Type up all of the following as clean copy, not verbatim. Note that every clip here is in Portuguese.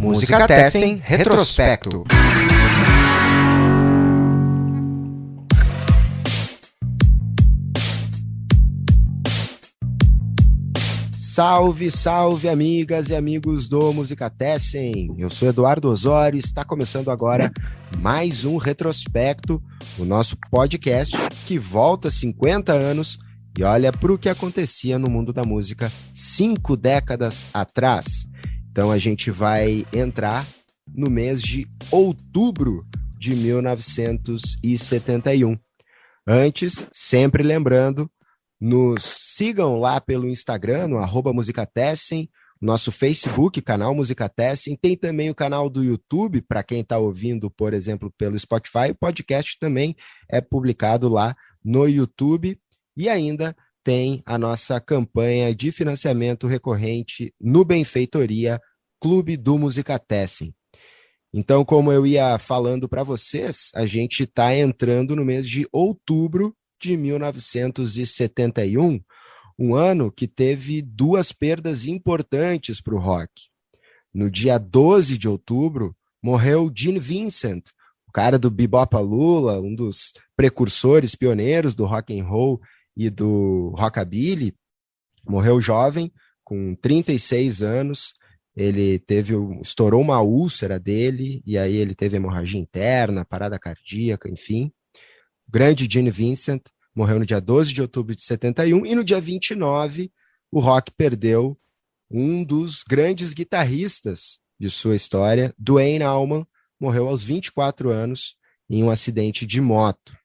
Música Tessen Retrospecto. Salve, salve, amigas e amigos do Música Tessen. Eu sou Eduardo Osório e está começando agora mais um Retrospecto, o nosso podcast que volta 50 anos e olha para o que acontecia no mundo da música 5 décadas atrás. Então a gente vai entrar no mês de outubro de 1971. Antes, sempre lembrando, nos sigam lá pelo Instagram, no @musicatessen, nosso Facebook, canal Música Tessen, tem também o canal do YouTube, para quem está ouvindo, por exemplo, pelo Spotify, o podcast também é publicado lá no YouTube, e ainda tem a nossa campanha de financiamento recorrente no Benfeitoria Clube do Música Tessen. Então, como eu ia falando para vocês, a gente está entrando no mês de outubro de 1971, um ano que teve duas perdas importantes para o rock. No dia 12 de outubro, morreu Gene Vincent, o cara do Bebop-A-Lula, um dos precursores, pioneiros do rock and roll e do rockabilly. Morreu jovem, com 36 anos. Ele estourou uma úlcera dele, e aí ele teve hemorragia interna, parada cardíaca, enfim. O grande Gene Vincent morreu no dia 12 de outubro de 71, e no dia 29, o rock perdeu um dos grandes guitarristas de sua história, Duane Allman, morreu aos 24 anos em um acidente de moto.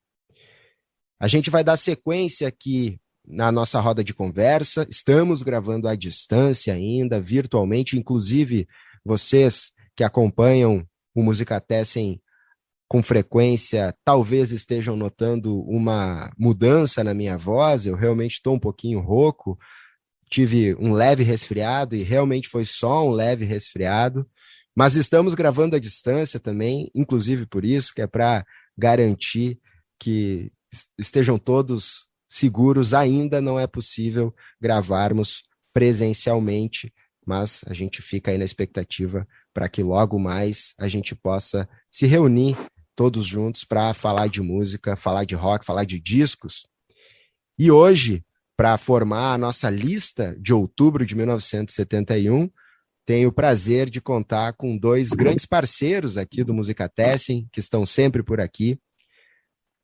A gente vai dar sequência aqui na nossa roda de conversa, estamos gravando à distância ainda, virtualmente, inclusive vocês que acompanham o Música Tessen com frequência, talvez estejam notando uma mudança na minha voz, eu realmente estou um pouquinho rouco, tive um leve resfriado e realmente foi só um leve resfriado, mas estamos gravando à distância também, inclusive por isso, que é para garantir que estejam todos seguros. Ainda não é possível gravarmos presencialmente, mas a gente fica aí na expectativa para que logo mais a gente possa se reunir todos juntos para falar de música, falar de rock, falar de discos. E hoje, para formar a nossa lista de outubro de 1971, tenho o prazer de contar com dois grandes parceiros aqui do Música Tessen, que estão sempre por aqui.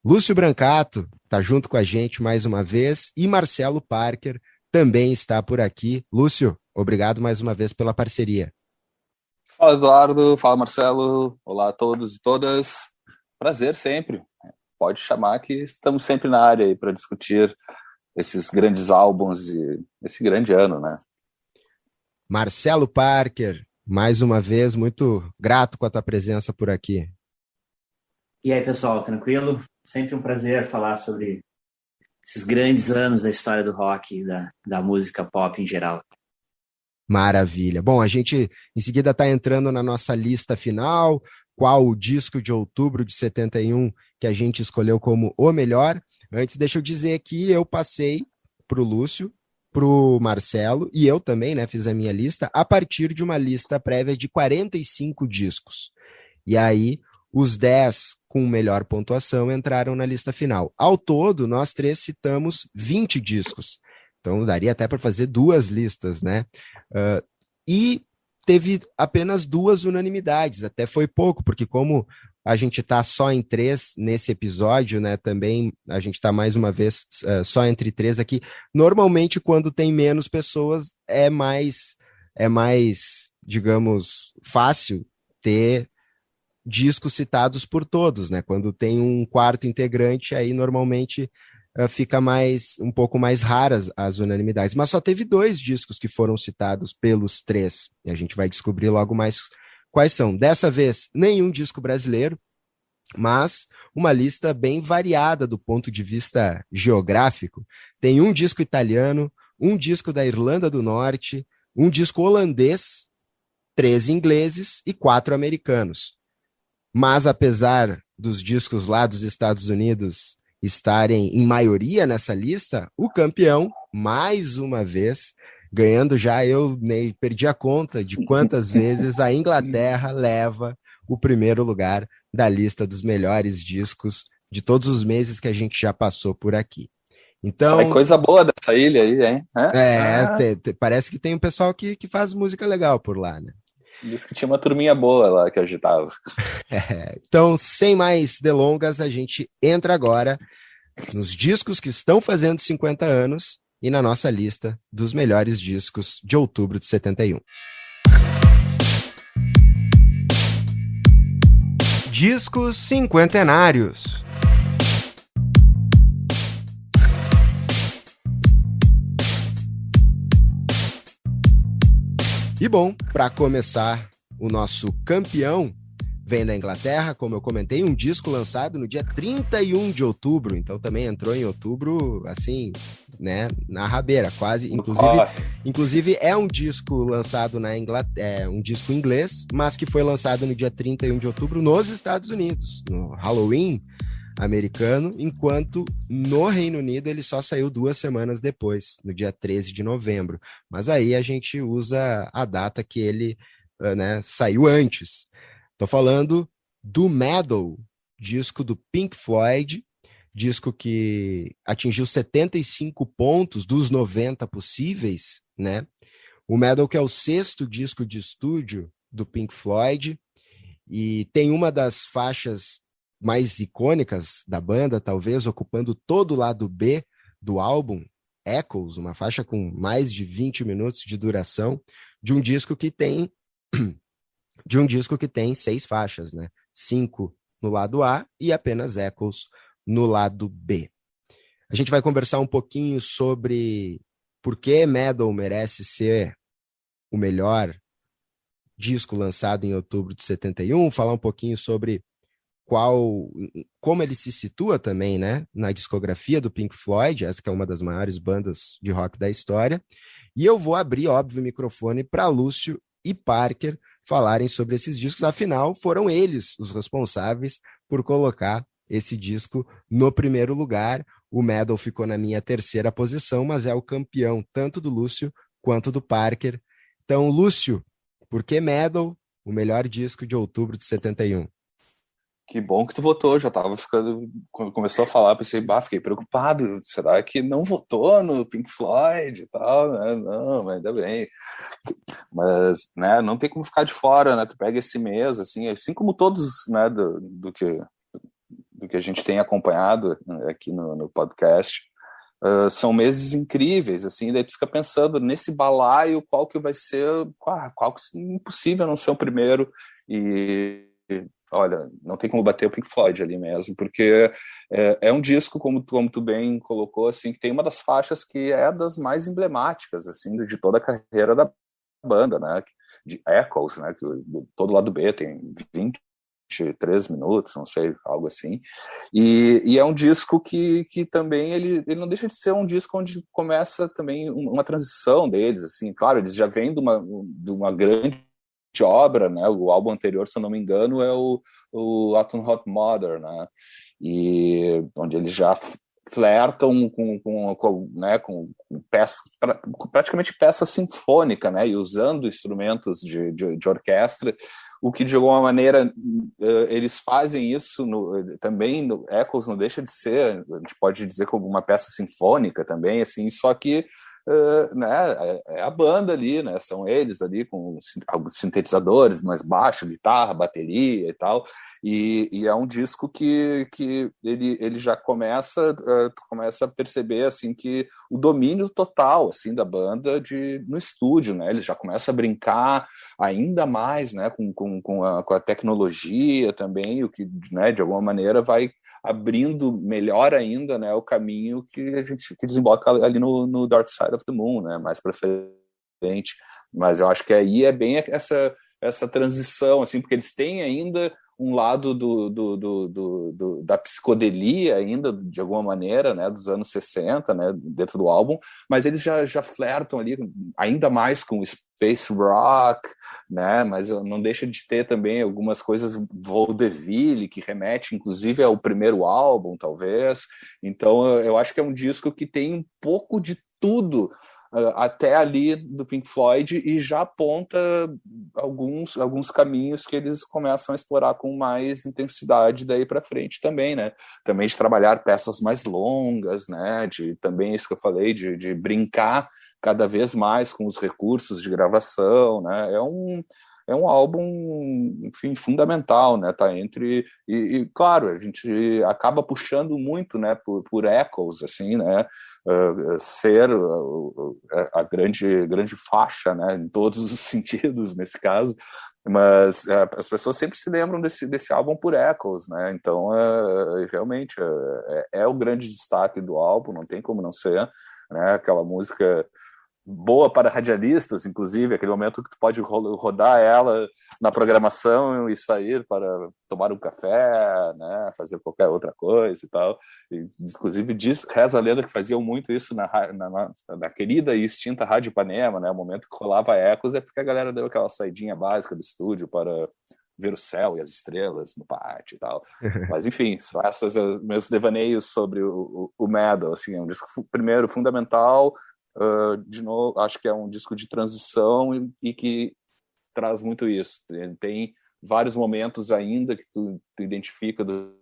Lúcio Brancato está junto com a gente mais uma vez, e Marcelo Parker também está por aqui. Lúcio, obrigado mais uma vez pela parceria. Fala, Eduardo. Fala, Marcelo. Olá a todos e todas. Prazer sempre. Pode chamar que estamos sempre na área aí para discutir esses grandes álbuns e esse grande ano, né? Marcelo Parker, mais uma vez, muito grato com a tua presença por aqui. E aí, pessoal, tranquilo? Sempre um prazer falar sobre esses grandes anos da história do rock e da música pop em geral. Maravilha. Bom, a gente em seguida está entrando na nossa lista final, qual o disco de outubro de 71 que a gente escolheu como o melhor. Antes, deixa eu dizer que eu passei para o Lúcio, para o Marcelo, e eu também, né, fiz a minha lista, a partir de uma lista prévia de 45 discos. E aí, os 10 com melhor pontuação entraram na lista final. Ao todo, nós três citamos 20 discos. Então, daria até para fazer duas listas, né? E teve apenas duas unanimidades, até foi pouco, porque como a gente está só em 3 nesse episódio, né? Também a gente está mais uma vez só entre 3 aqui. Normalmente, quando tem menos pessoas, é mais, digamos, fácil ter discos citados por todos, né? Quando tem um quarto integrante, aí normalmente fica um pouco mais raras as unanimidades. Mas só teve 2 discos que foram citados pelos 3, e a gente vai descobrir logo mais quais são. Dessa vez, nenhum disco brasileiro, mas uma lista bem variada do ponto de vista geográfico. Tem um disco italiano, um disco da Irlanda do Norte, um disco holandês, 3 ingleses e 4 americanos. Mas, apesar dos discos lá dos Estados Unidos estarem em maioria nessa lista, o campeão, mais uma vez, ganhando já, eu nem perdi a conta de quantas vezes a Inglaterra leva o primeiro lugar da lista dos melhores discos de todos os meses que a gente já passou por aqui. Sai Então, coisa boa dessa ilha aí, hein? parece que tem um pessoal que faz música legal por lá, né? Diz que tinha uma turminha boa lá que agitava. Então, sem mais delongas, a gente entra agora nos discos que estão fazendo 50 anos e na nossa lista dos melhores discos de outubro de 71. Discos cinquentenários. E bom, para começar, o nosso campeão vem da Inglaterra, como eu comentei, um disco lançado no dia 31 de outubro, então também entrou em outubro, assim, né, na rabeira, quase, inclusive é um disco lançado na Inglaterra, um disco inglês, mas que foi lançado no dia 31 de outubro nos Estados Unidos, no Halloween americano, enquanto no Reino Unido ele só saiu 2 semanas depois, no dia 13 de novembro. Mas aí a gente usa a data que ele, né, saiu antes. Estou falando do Meddle, disco do Pink Floyd, disco que atingiu 75 pontos dos 90 possíveis, né? O Meddle, que é o 6º disco de estúdio do Pink Floyd, e tem uma das faixas mais icônicas da banda, talvez, ocupando todo o lado B do álbum, Echoes, uma faixa com mais de 20 minutos de duração, de um disco que tem 6 faixas, né? 5 no lado A e apenas Echoes no lado B. A gente vai conversar um pouquinho sobre por que Meddle merece ser o melhor disco lançado em outubro de 71, falar um pouquinho sobre como ele se situa também, né, na discografia do Pink Floyd, essa que é uma das maiores bandas de rock da história, e eu vou abrir, óbvio, o microfone para Lúcio e Parker falarem sobre esses discos, afinal, foram eles os responsáveis por colocar esse disco no primeiro lugar. O Meddle ficou na minha 3ª posição, mas é o campeão tanto do Lúcio quanto do Parker. Então, Lúcio, por que Meddle, o melhor disco de outubro de 71? Que bom que tu votou, já tava ficando... Quando começou a falar, pensei, fiquei preocupado, será que não votou no Pink Floyd e tal, né? Não, mas ainda bem. Mas, né, não tem como ficar de fora, né? Tu pega esse mês, assim como todos, né, do que a gente tem acompanhado aqui no podcast, são meses incríveis, assim, daí tu fica pensando nesse balaio, qual que vai ser, qual que é impossível não ser o primeiro, e olha, não tem como bater o Pink Floyd ali mesmo, porque é um disco, como tu bem colocou, assim, que tem uma das faixas que é das mais emblemáticas, assim, de toda a carreira da banda, né, de Echoes, né, que todo lado B tem 23 minutos, não sei, algo assim, e é um disco que também ele não deixa de ser um disco onde começa também uma transição deles, assim, claro, eles já vêm de uma grande obra, né? O álbum anterior, se eu não me engano, é o Autumn Hot Mother, né? E onde eles já flertam com praticamente peça sinfônica, né? E usando instrumentos de orquestra, o que de alguma maneira eles fazem isso também no Echoes não deixa de ser, a gente pode dizer, como uma peça sinfônica também, assim, só que né, é a banda ali, né, são eles ali com alguns sintetizadores, mais baixo, guitarra, bateria e tal, e é um disco que ele já começa a perceber assim que o domínio total assim da banda no estúdio, né, eles já começam a brincar ainda mais, né, com a tecnologia também, o que, né, de alguma maneira vai abrindo melhor ainda, né, o caminho que desemboca ali no Dark Side of the Moon, né, mais para frente. Mas eu acho que aí é bem essa transição, assim, porque eles têm ainda um lado da psicodelia ainda, de alguma maneira, né, dos anos 60, né, dentro do álbum, mas eles já flertam ali ainda mais com space rock, né, mas não deixa de ter também algumas coisas vaudeville, que remete, inclusive, ao primeiro álbum, talvez. Então, eu acho que é um disco que tem um pouco de tudo até ali do Pink Floyd e já aponta alguns caminhos que eles começam a explorar com mais intensidade daí para frente também, né? Também de trabalhar peças mais longas, né? De também isso que eu falei, de brincar cada vez mais com os recursos de gravação, né? É um álbum, enfim, fundamental, né? Tá entre claro, a gente acaba puxando muito, né? Por Echoes, assim, né? Ser a grande faixa, né? Em todos os sentidos nesse caso. Mas as pessoas sempre se lembram desse álbum por Echoes, né? Então, realmente é o grande destaque do álbum, não tem como não ser, né? Aquela música boa para radialistas, inclusive, aquele momento que tu pode rodar ela na programação e sair para tomar um café, né, fazer qualquer outra coisa e tal. E, inclusive, reza a lenda que faziam muito isso na querida e extinta Rádio Ipanema, né, o momento que rolava ecos é porque a galera deu aquela saidinha básica do estúdio para ver o céu e as estrelas no pátio e tal. Mas, enfim, são esses meus devaneios sobre o Meddle, assim, é um disco, primeiro, fundamental. De novo, acho que é um disco de transição e que traz muito isso. Ele tem vários momentos ainda que tu identifica do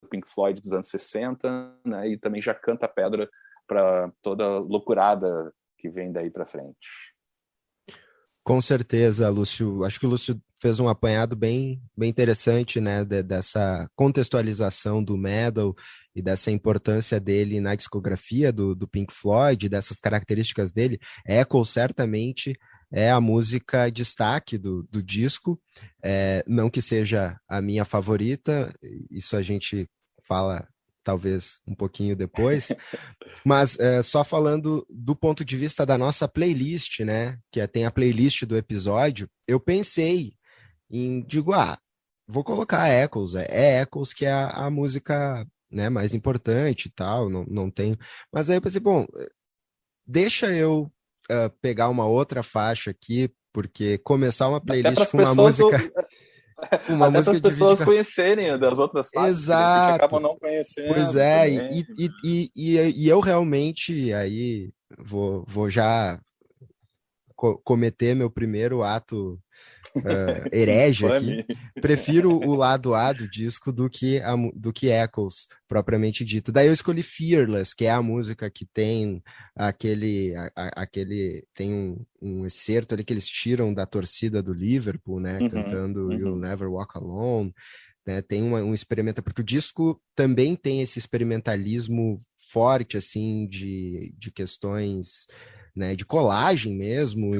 Pink Floyd dos anos 60, né, e também já canta a pedra para toda a loucurada que vem daí para frente. Com certeza, Lúcio. Acho que o Lúcio fez um apanhado bem interessante, né, dessa contextualização do Meddle e dessa importância dele na discografia do Pink Floyd, dessas características dele. Echoes certamente é a música destaque do disco, não que seja a minha favorita, isso a gente fala talvez um pouquinho depois, mas só falando do ponto de vista da nossa playlist, né, que tem a playlist do episódio, eu pensei digo, vou colocar Echoes, Echoes que é a música, né, mais importante e tal, não tenho, mas aí eu pensei, bom, deixa eu pegar uma outra faixa aqui, porque começar uma playlist com uma música... Até para as pessoas conhecerem das outras faixas, que de repente acabam não conhecendo. Pois é, e eu realmente aí vou já cometer meu primeiro ato herege aqui. Prefiro o lado A do disco do que Echoes, propriamente dito. Daí eu escolhi Fearless, que é a música que tem aquele tem um excerto ali que eles tiram da torcida do Liverpool, né, cantando You'll Never Walk Alone, né, tem um experimento, porque o disco também tem esse experimentalismo forte, assim, de questões, né, de colagem mesmo,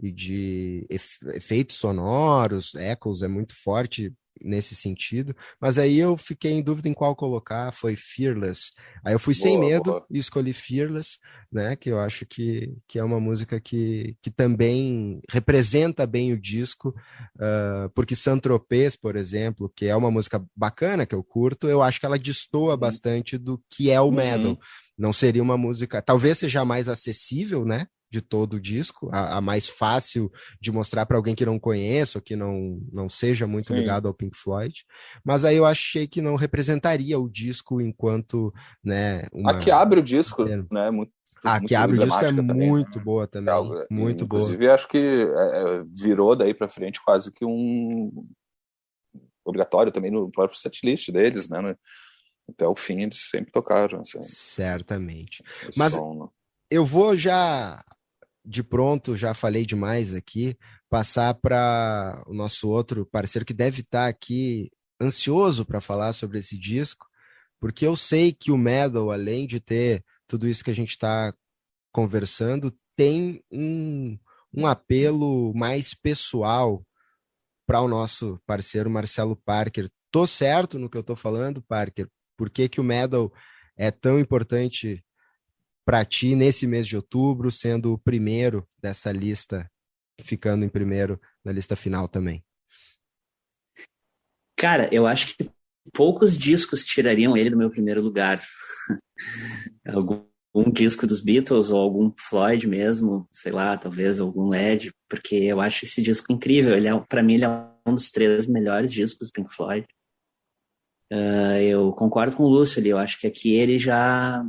e de efeitos sonoros. Echoes é muito forte nesse sentido, mas aí eu fiquei em dúvida em qual colocar, foi Fearless. Aí eu fui sem medo e escolhi Fearless, né, que eu acho que é uma música que também representa bem o disco, porque Saint-Tropez, por exemplo, que é uma música bacana, que eu curto, eu acho que ela destoa bastante do que é o Meddle. Não seria uma música, talvez seja mais acessível, né, de todo o disco, a mais fácil de mostrar para alguém que não conheça ou que não seja muito ligado ao Pink Floyd, mas aí eu achei que não representaria o disco enquanto, né, a que abre o disco, né, a que abre o disco é muito boa também, muito boa. Inclusive, acho que virou daí para frente quase que um obrigatório também no próprio setlist deles, né, até o fim eles sempre tocaram. Assim, certamente. Mas eu vou já... De pronto, já falei demais aqui, passar para o nosso outro parceiro que deve estar aqui ansioso para falar sobre esse disco, porque eu sei que o Meddle, além de ter tudo isso que a gente está conversando, tem um apelo mais pessoal para o nosso parceiro Marcelo Parker. Tô certo no que eu tô falando, Parker? Por que o Meddle é tão importante para ti nesse mês de outubro, sendo o primeiro dessa lista, ficando em primeiro na lista final também? Cara, eu acho que poucos discos tirariam ele do meu primeiro lugar. Algum disco dos Beatles ou algum Floyd mesmo, sei lá, talvez algum Led, porque eu acho esse disco incrível. Para mim, ele é um dos 3 melhores discos do Pink Floyd. Eu concordo com o Lúcio ali, eu acho que aqui ele já...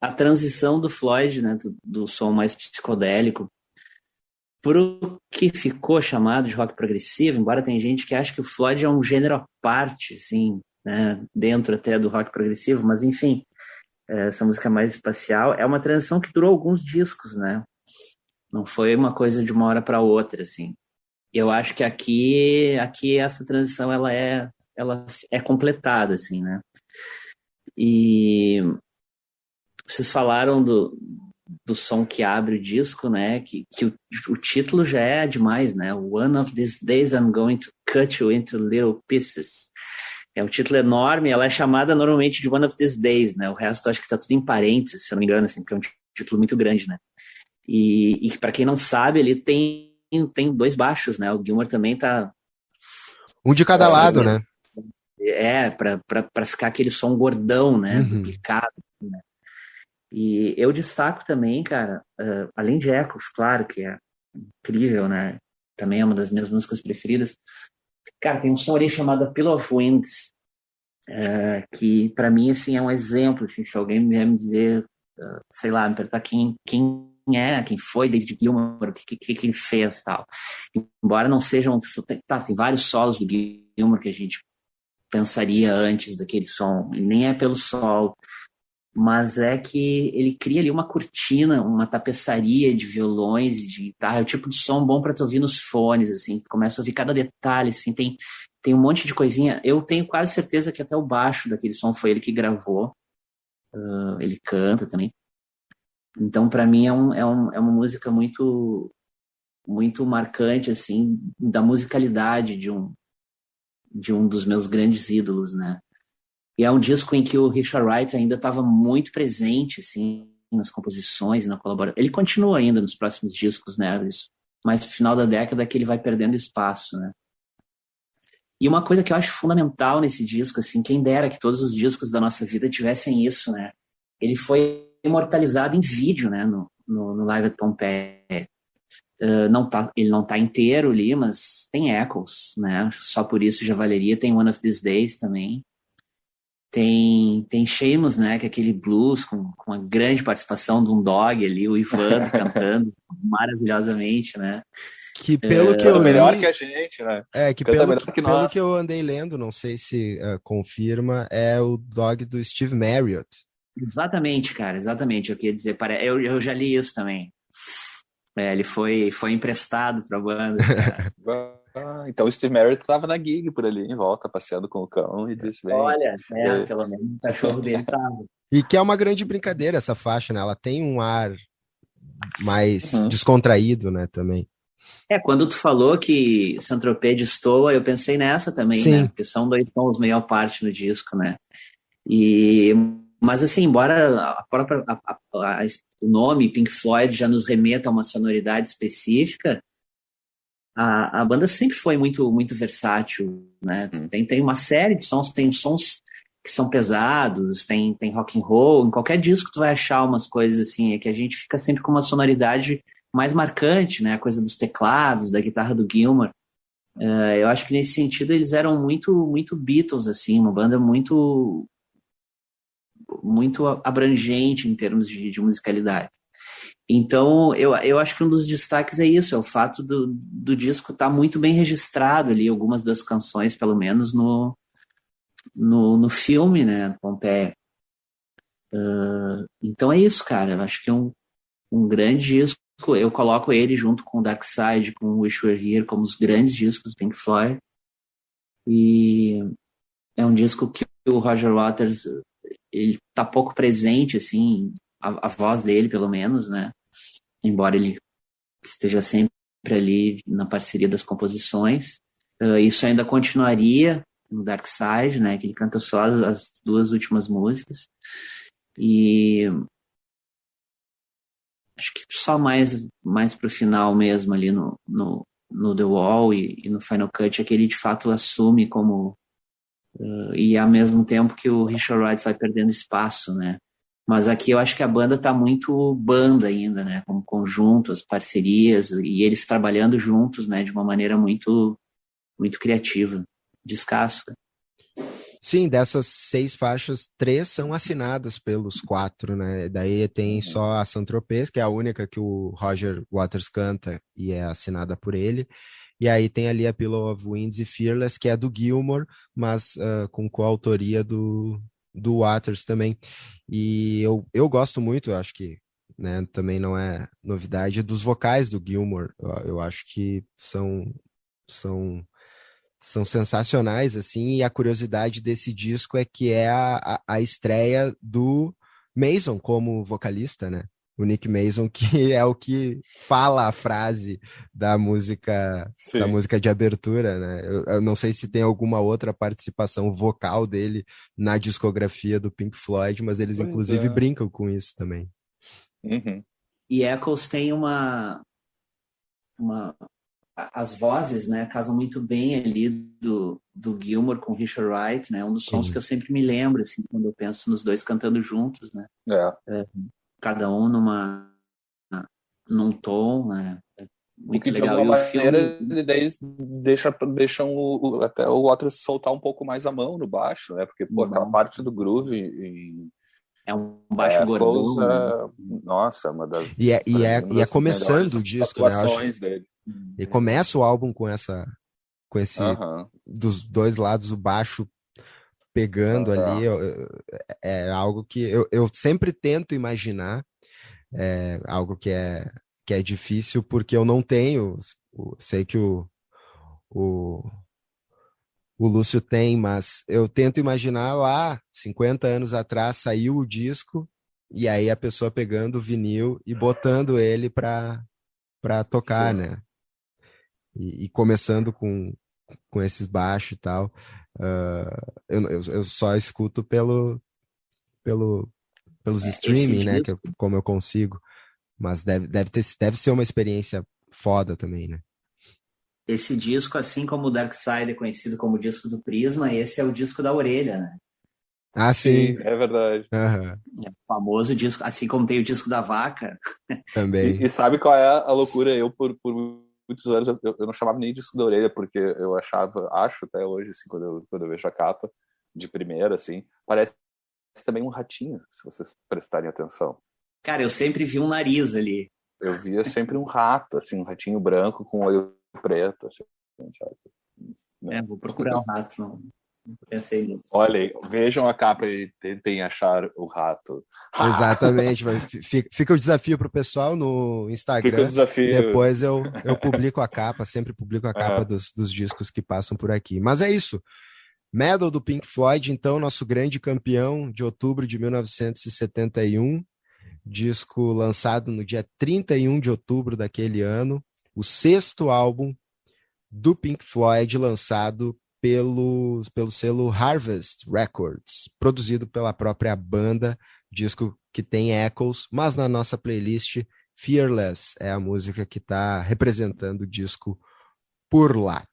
a transição do Floyd, né, do som mais psicodélico pro que ficou chamado de rock progressivo, embora tem gente que acha que o Floyd é um gênero à parte, assim, né, dentro até do rock progressivo, mas enfim, essa música mais espacial é uma transição que durou alguns discos, né? Não foi uma coisa de uma hora para outra, assim. Eu acho que aqui essa transição ela é completada, assim, né? E vocês falaram do som que abre o disco, né? Que o título já é demais, né? One of these days I'm going to cut you into little pieces. É um título enorme, ela é chamada normalmente de One of these days, né? O resto acho que tá tudo em parênteses, se eu não me engano, assim, porque é um título muito grande, né? E para quem não sabe, ele tem 2 baixos, né? O Gilmour também tá... Um de cada lado, né? Para ficar aquele som gordão, né? Duplicado, né? E eu destaco também, cara, além de Echoes, claro, que é incrível, né? Também é uma das minhas músicas preferidas. Cara, tem um som ali chamado Pillow of Wings, que para mim, assim, é um exemplo, assim, se alguém vier me dizer, sei lá, me perguntar quem foi David Gilmour, o que ele fez, tal. Embora não sejam... tem vários solos do Gilmour que a gente pensaria antes daquele som, nem é pelo solo, mas é que ele cria ali uma cortina, uma tapeçaria de violões e de guitarra, é o tipo de som bom para tu ouvir nos fones, assim, começa a ouvir cada detalhe, assim, tem um monte de coisinha. Eu tenho quase certeza que até o baixo daquele som foi ele que gravou, ele canta também. Então, para mim, é uma música muito, muito marcante, assim, da musicalidade de um dos meus grandes ídolos, né? E é um disco em que o Richard Wright ainda estava muito presente, assim, nas composições, na colaboração. Ele continua ainda nos próximos discos, né? Mas no final da década é que ele vai perdendo espaço, né? E uma coisa que eu acho fundamental nesse disco, assim, quem dera que todos os discos da nossa vida tivessem isso, né? Ele foi imortalizado em vídeo, né? No Live at Pompeii. Ele não tá inteiro ali, mas tem Echoes, né? Só por isso já valeria. Tem One of These Days também. Tem Seamus, né, que é aquele blues com uma grande participação de um dog ali, o Ivan cantando maravilhosamente, né? Que pelo que eu li, melhor que a gente, né? Que pelo que eu andei lendo, não sei se confirma, é o dog do Steve Marriott. Exatamente, cara, exatamente. Eu queria dizer, eu já li isso também. Ele foi emprestado para a banda. Então o Steve Marriott estava na gig por ali, em volta, passeando com o cão e disse, bem... Olha, pelo menos o cachorro dele estava. E que é uma grande brincadeira essa faixa, né? Ela tem um ar mais descontraído, né, também. Quando tu falou que Saint-Tropez destoa, eu pensei nessa também, Sim. né? Porque são 2 tons meio à parte no disco, né? Mas assim, embora o nome Pink Floyd já nos remeta a uma sonoridade específica, a banda sempre foi muito, muito versátil, né? Tem uma série de sons, tem sons que são pesados, tem rock and roll, em qualquer disco tu vai achar umas coisas assim, é que a gente fica sempre com uma sonoridade mais marcante, né? A coisa dos teclados, da guitarra do Gilmour. Eu acho que nesse sentido eles eram muito, muito Beatles, assim, uma banda muito, muito abrangente em termos de musicalidade. Então, eu acho que um dos destaques é isso, é o fato do disco estar muito bem registrado ali, algumas das canções, pelo menos, no filme, né, Pompeia. Então é isso, cara, eu acho que é um grande disco, eu coloco ele junto com o Dark Side, com o Wish We Were Here, como os grandes discos do Pink Floyd, e é um disco que o Roger Waters, ele tá pouco presente, assim, a voz dele, pelo menos, né? Embora ele esteja sempre ali na parceria das composições. Isso ainda continuaria no Dark Side, né? Que ele canta só as 2 últimas músicas. E acho que só mais pro final mesmo, ali no The Wall e no Final Cut, é que ele de fato assume como... e ao mesmo tempo que o Richard Wright vai perdendo espaço, né? Mas aqui eu acho que a banda tá muito banda ainda, né? Como conjunto, as parcerias, e eles trabalhando juntos, né? De uma maneira muito, muito criativa. Descasso. Sim, dessas 6 faixas, 3 são assinadas pelos 4, né? Daí tem só a Saint-Tropez, que é a única que o Roger Waters canta e é assinada por ele. E aí tem ali a Pillow of Winds e Fearless, que é do Gilmour, mas com coautoria do Waters também. E eu gosto muito, eu acho que, né, também não é novidade, dos vocais do Gilmour. Eu acho que são são sensacionais, assim, e a curiosidade desse disco é que é a estreia do Mason como vocalista, né? O Nick Mason, que é o que fala a frase da Sim. música de abertura, né? Eu não sei se tem alguma outra participação vocal dele na discografia do Pink Floyd, mas eles Pois inclusive é. brincam com isso também. Uhum. E Eccles tem uma as vozes, né, casam muito bem ali do Gilmour com Richard Wright, né, um dos sons que Sim. eu sempre me lembro, assim, quando eu penso nos dois cantando juntos, né, É. cada um num tom, né, O muito que de legal. alguma E o maneira filme ele daí deixam até o Waters soltar um pouco mais a mão no baixo, né? Porque pô, aquela parte do groove em é um baixo Echoes, gordão, né, nossa, é uma das, E para é, mim, uma e é das começando melhores o disco, né? Eu acho, atuações dele. e começa o álbum com esse Aham. dos dois lados o baixo pegando ali, É. é algo que eu sempre tento imaginar, algo que é difícil porque eu não tenho, sei que o, o Lúcio tem, mas eu tento imaginar lá, 50 anos atrás, saiu o disco e aí a pessoa pegando o vinil e botando ele para tocar, Sim. né? E começando com esses baixos e tal. Eu só escuto pelos esse streaming, né? disco, Como eu consigo. Mas deve ser uma experiência foda também, né? esse disco, assim como o Dark Side é conhecido como o disco do Prisma, esse é o disco da orelha, né? Ah, Sim, sim. é verdade. Aham. É o famoso disco, assim como tem o disco da vaca. Também. E sabe qual é a loucura? Eu, por muitos anos, eu não chamava nem disco da orelha, porque eu acho até hoje, assim, quando eu vejo a capa de primeira, assim, parece também um ratinho, se vocês prestarem atenção. Cara, eu sempre vi um nariz ali. Eu via sempre um rato, assim, um ratinho branco com olho preto, assim, sabe? Né? Vou procurar o rato, não pensei nisso. Olhem, vejam a capa e tentem achar o rato. Exatamente. Fica o desafio para o pessoal no Fica o Instagram. desafio. Depois eu publico a capa, sempre publico a capa É. dos discos que passam por aqui. Mas é isso. Medal do Pink Floyd, então, nosso grande campeão de outubro de 1971. Disco lançado no dia 31 de outubro daquele ano. O 6º álbum do Pink Floyd, lançado pelo selo Harvest Records, produzido pela própria banda, disco que tem Echoes, mas na nossa playlist Fearless é a música que está representando o disco por lá.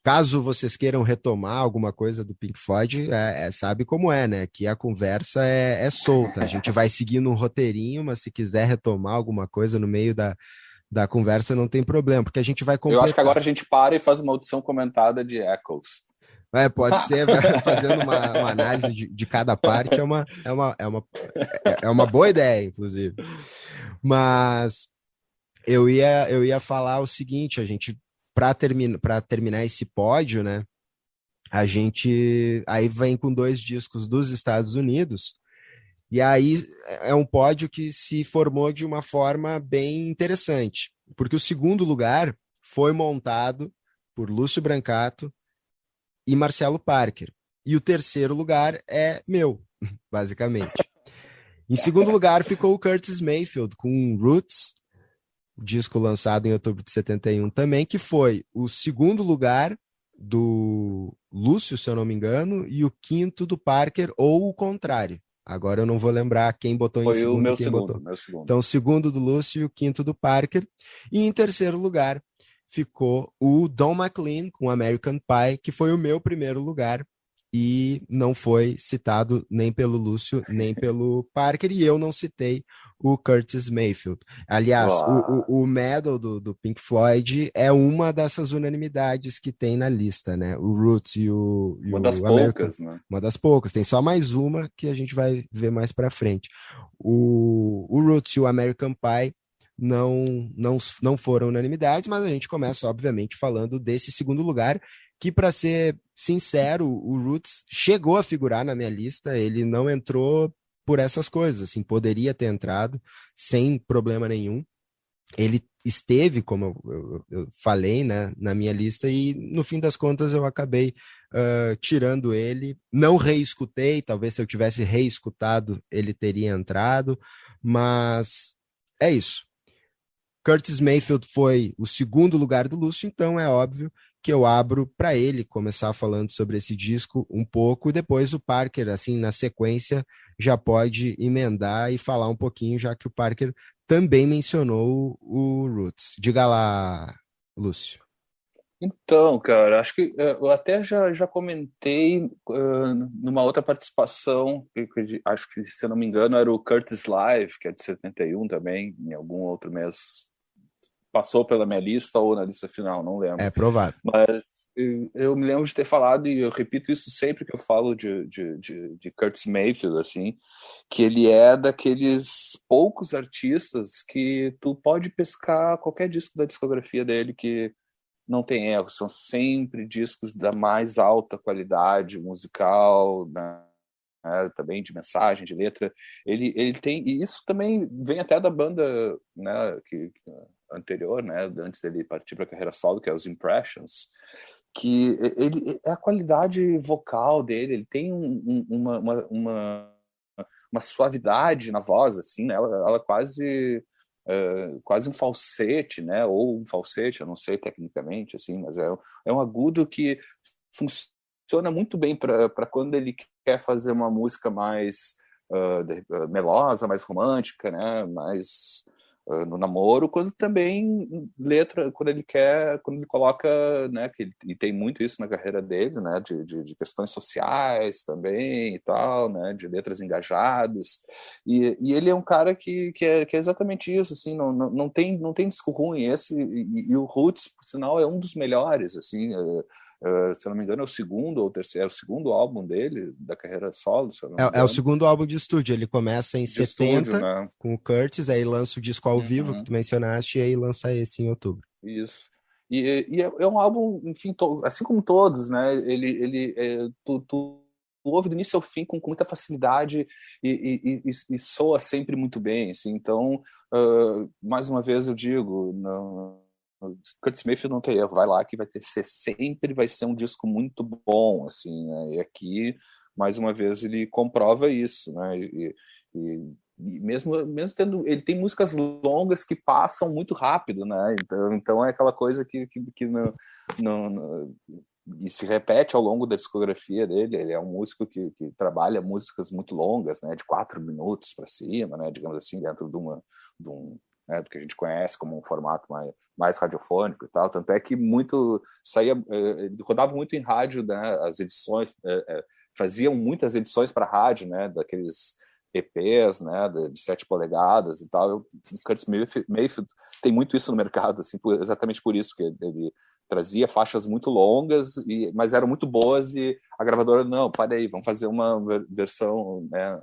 Caso vocês queiram retomar alguma coisa do Pink Floyd, sabe como é, né? Que a conversa é solta. A gente vai seguindo um roteirinho, mas se quiser retomar alguma coisa no meio da conversa, não tem problema, porque a gente vai Eu acho que completar. agora a gente para e faz uma audição comentada de Echoes. Pode ser, fazendo uma análise de cada parte, é uma boa ideia, inclusive. Mas eu ia falar o seguinte, a gente, para terminar esse pódio, né? A gente aí vem com 2 discos dos Estados Unidos, e aí é um pódio que se formou de uma forma bem interessante, porque o segundo lugar foi montado por Lúcio Brancato e Marcelo Parker, e o terceiro lugar é meu, basicamente. Em segundo lugar ficou o Curtis Mayfield com Roots, o disco lançado em outubro de 71 também, que foi o segundo lugar do Lúcio, se eu não me engano, e o quinto do Parker, ou o contrário. Agora eu não vou lembrar quem botou em Foi o segundo e meu quem segundo, botou. meu segundo. Então, o segundo do Lúcio e o quinto do Parker. E em terceiro lugar ficou o Don McLean com American Pie, que foi o meu primeiro lugar e não foi citado nem pelo Lúcio nem pelo Parker, e eu não citei o Curtis Mayfield. Aliás, o Medal do Pink Floyd é uma dessas unanimidades que tem na lista, né? O Roots e Uma das o American. poucas, né? Uma das poucas, tem só mais uma que a gente vai ver mais para frente. O Roots e o American Pie não foram unanimidades, mas a gente começa, obviamente, falando desse segundo lugar, que, para ser sincero, o Roots chegou a figurar na minha lista, ele não entrou por essas coisas, assim, poderia ter entrado sem problema nenhum. Ele esteve, como eu falei, né, na minha lista, e no fim das contas eu acabei tirando ele. Não reescutei, talvez se eu tivesse reescutado ele teria entrado, mas é isso. Curtis Mayfield foi o segundo lugar do Lúcio, então é óbvio que eu abro para ele começar falando sobre esse disco um pouco, e depois o Parker, assim, na sequência, já pode emendar e falar um pouquinho, já que o Parker também mencionou o Roots. Diga lá, Lúcio. Então, cara, acho que eu até já comentei numa outra participação, acho que, se eu não me engano, era o Curtis Live, que é de 71 também, em algum outro mês. Passou pela minha lista ou na lista final, não lembro. É provável. Mas eu me lembro de ter falado, e eu repito isso sempre que eu falo de Curtis Mayfield, assim, que ele é daqueles poucos artistas que tu pode pescar qualquer disco da discografia dele que não tem erro, são sempre discos da mais alta qualidade musical, né? Também de mensagem, de letra. Ele tem, e isso também vem até da banda, né, anterior, né, antes dele partir para a carreira solo, que é os Impressions, que ele é a qualidade vocal dele, ele tem uma suavidade na voz, assim, né? Ela quase um falsete, né? Ou um falsete, eu não sei tecnicamente, assim, mas é um agudo que funciona muito bem para quando ele quer fazer uma música mais melosa, mais romântica, né? Mais no namoro, quando também letra, quando ele coloca, né, e tem muito isso na carreira dele, né, de questões sociais também e tal, né, de letras engajadas, e ele é um cara que é exatamente isso, assim, não tem disco ruim, e o Roots, por sinal, é um dos melhores, assim, se eu não me engano, é o segundo ou terceiro, é o segundo álbum dele, da carreira solo, se eu não me É o engano. segundo álbum de estúdio, ele começa em De estúdio, 70 né? com o Curtis, aí lança o disco ao vivo que Uhum. tu mencionaste, e aí lança esse em outubro. Isso. E é um álbum, enfim, assim como todos, né? Tu ouve do início ao fim com muita facilidade e soa sempre muito bem, assim. Então, mais uma vez eu digo, não, Curtis Mayfield não tem erro, vai lá que sempre vai ser um disco muito bom, assim, né? E aqui, mais uma vez, ele comprova isso, né? E mesmo tendo, ele tem músicas longas que passam muito rápido, né? Então é aquela coisa que e se repete ao longo da discografia dele. Ele é um músico que trabalha músicas muito longas, né? De 4 minutos para cima, né? Digamos assim, dentro de um né, do que a gente conhece como um formato mais radiofônico e tal. Tanto é que muito saía, ele rodava muito em rádio, né? As edições faziam muitas edições para rádio, né? Daqueles EPs, né, de 7 polegadas e tal. O Curtis Mayfield tem muito isso no mercado, assim, exatamente por isso que ele trazia faixas muito longas, mas eram muito boas, e a gravadora, não, para aí, vamos fazer uma versão, né,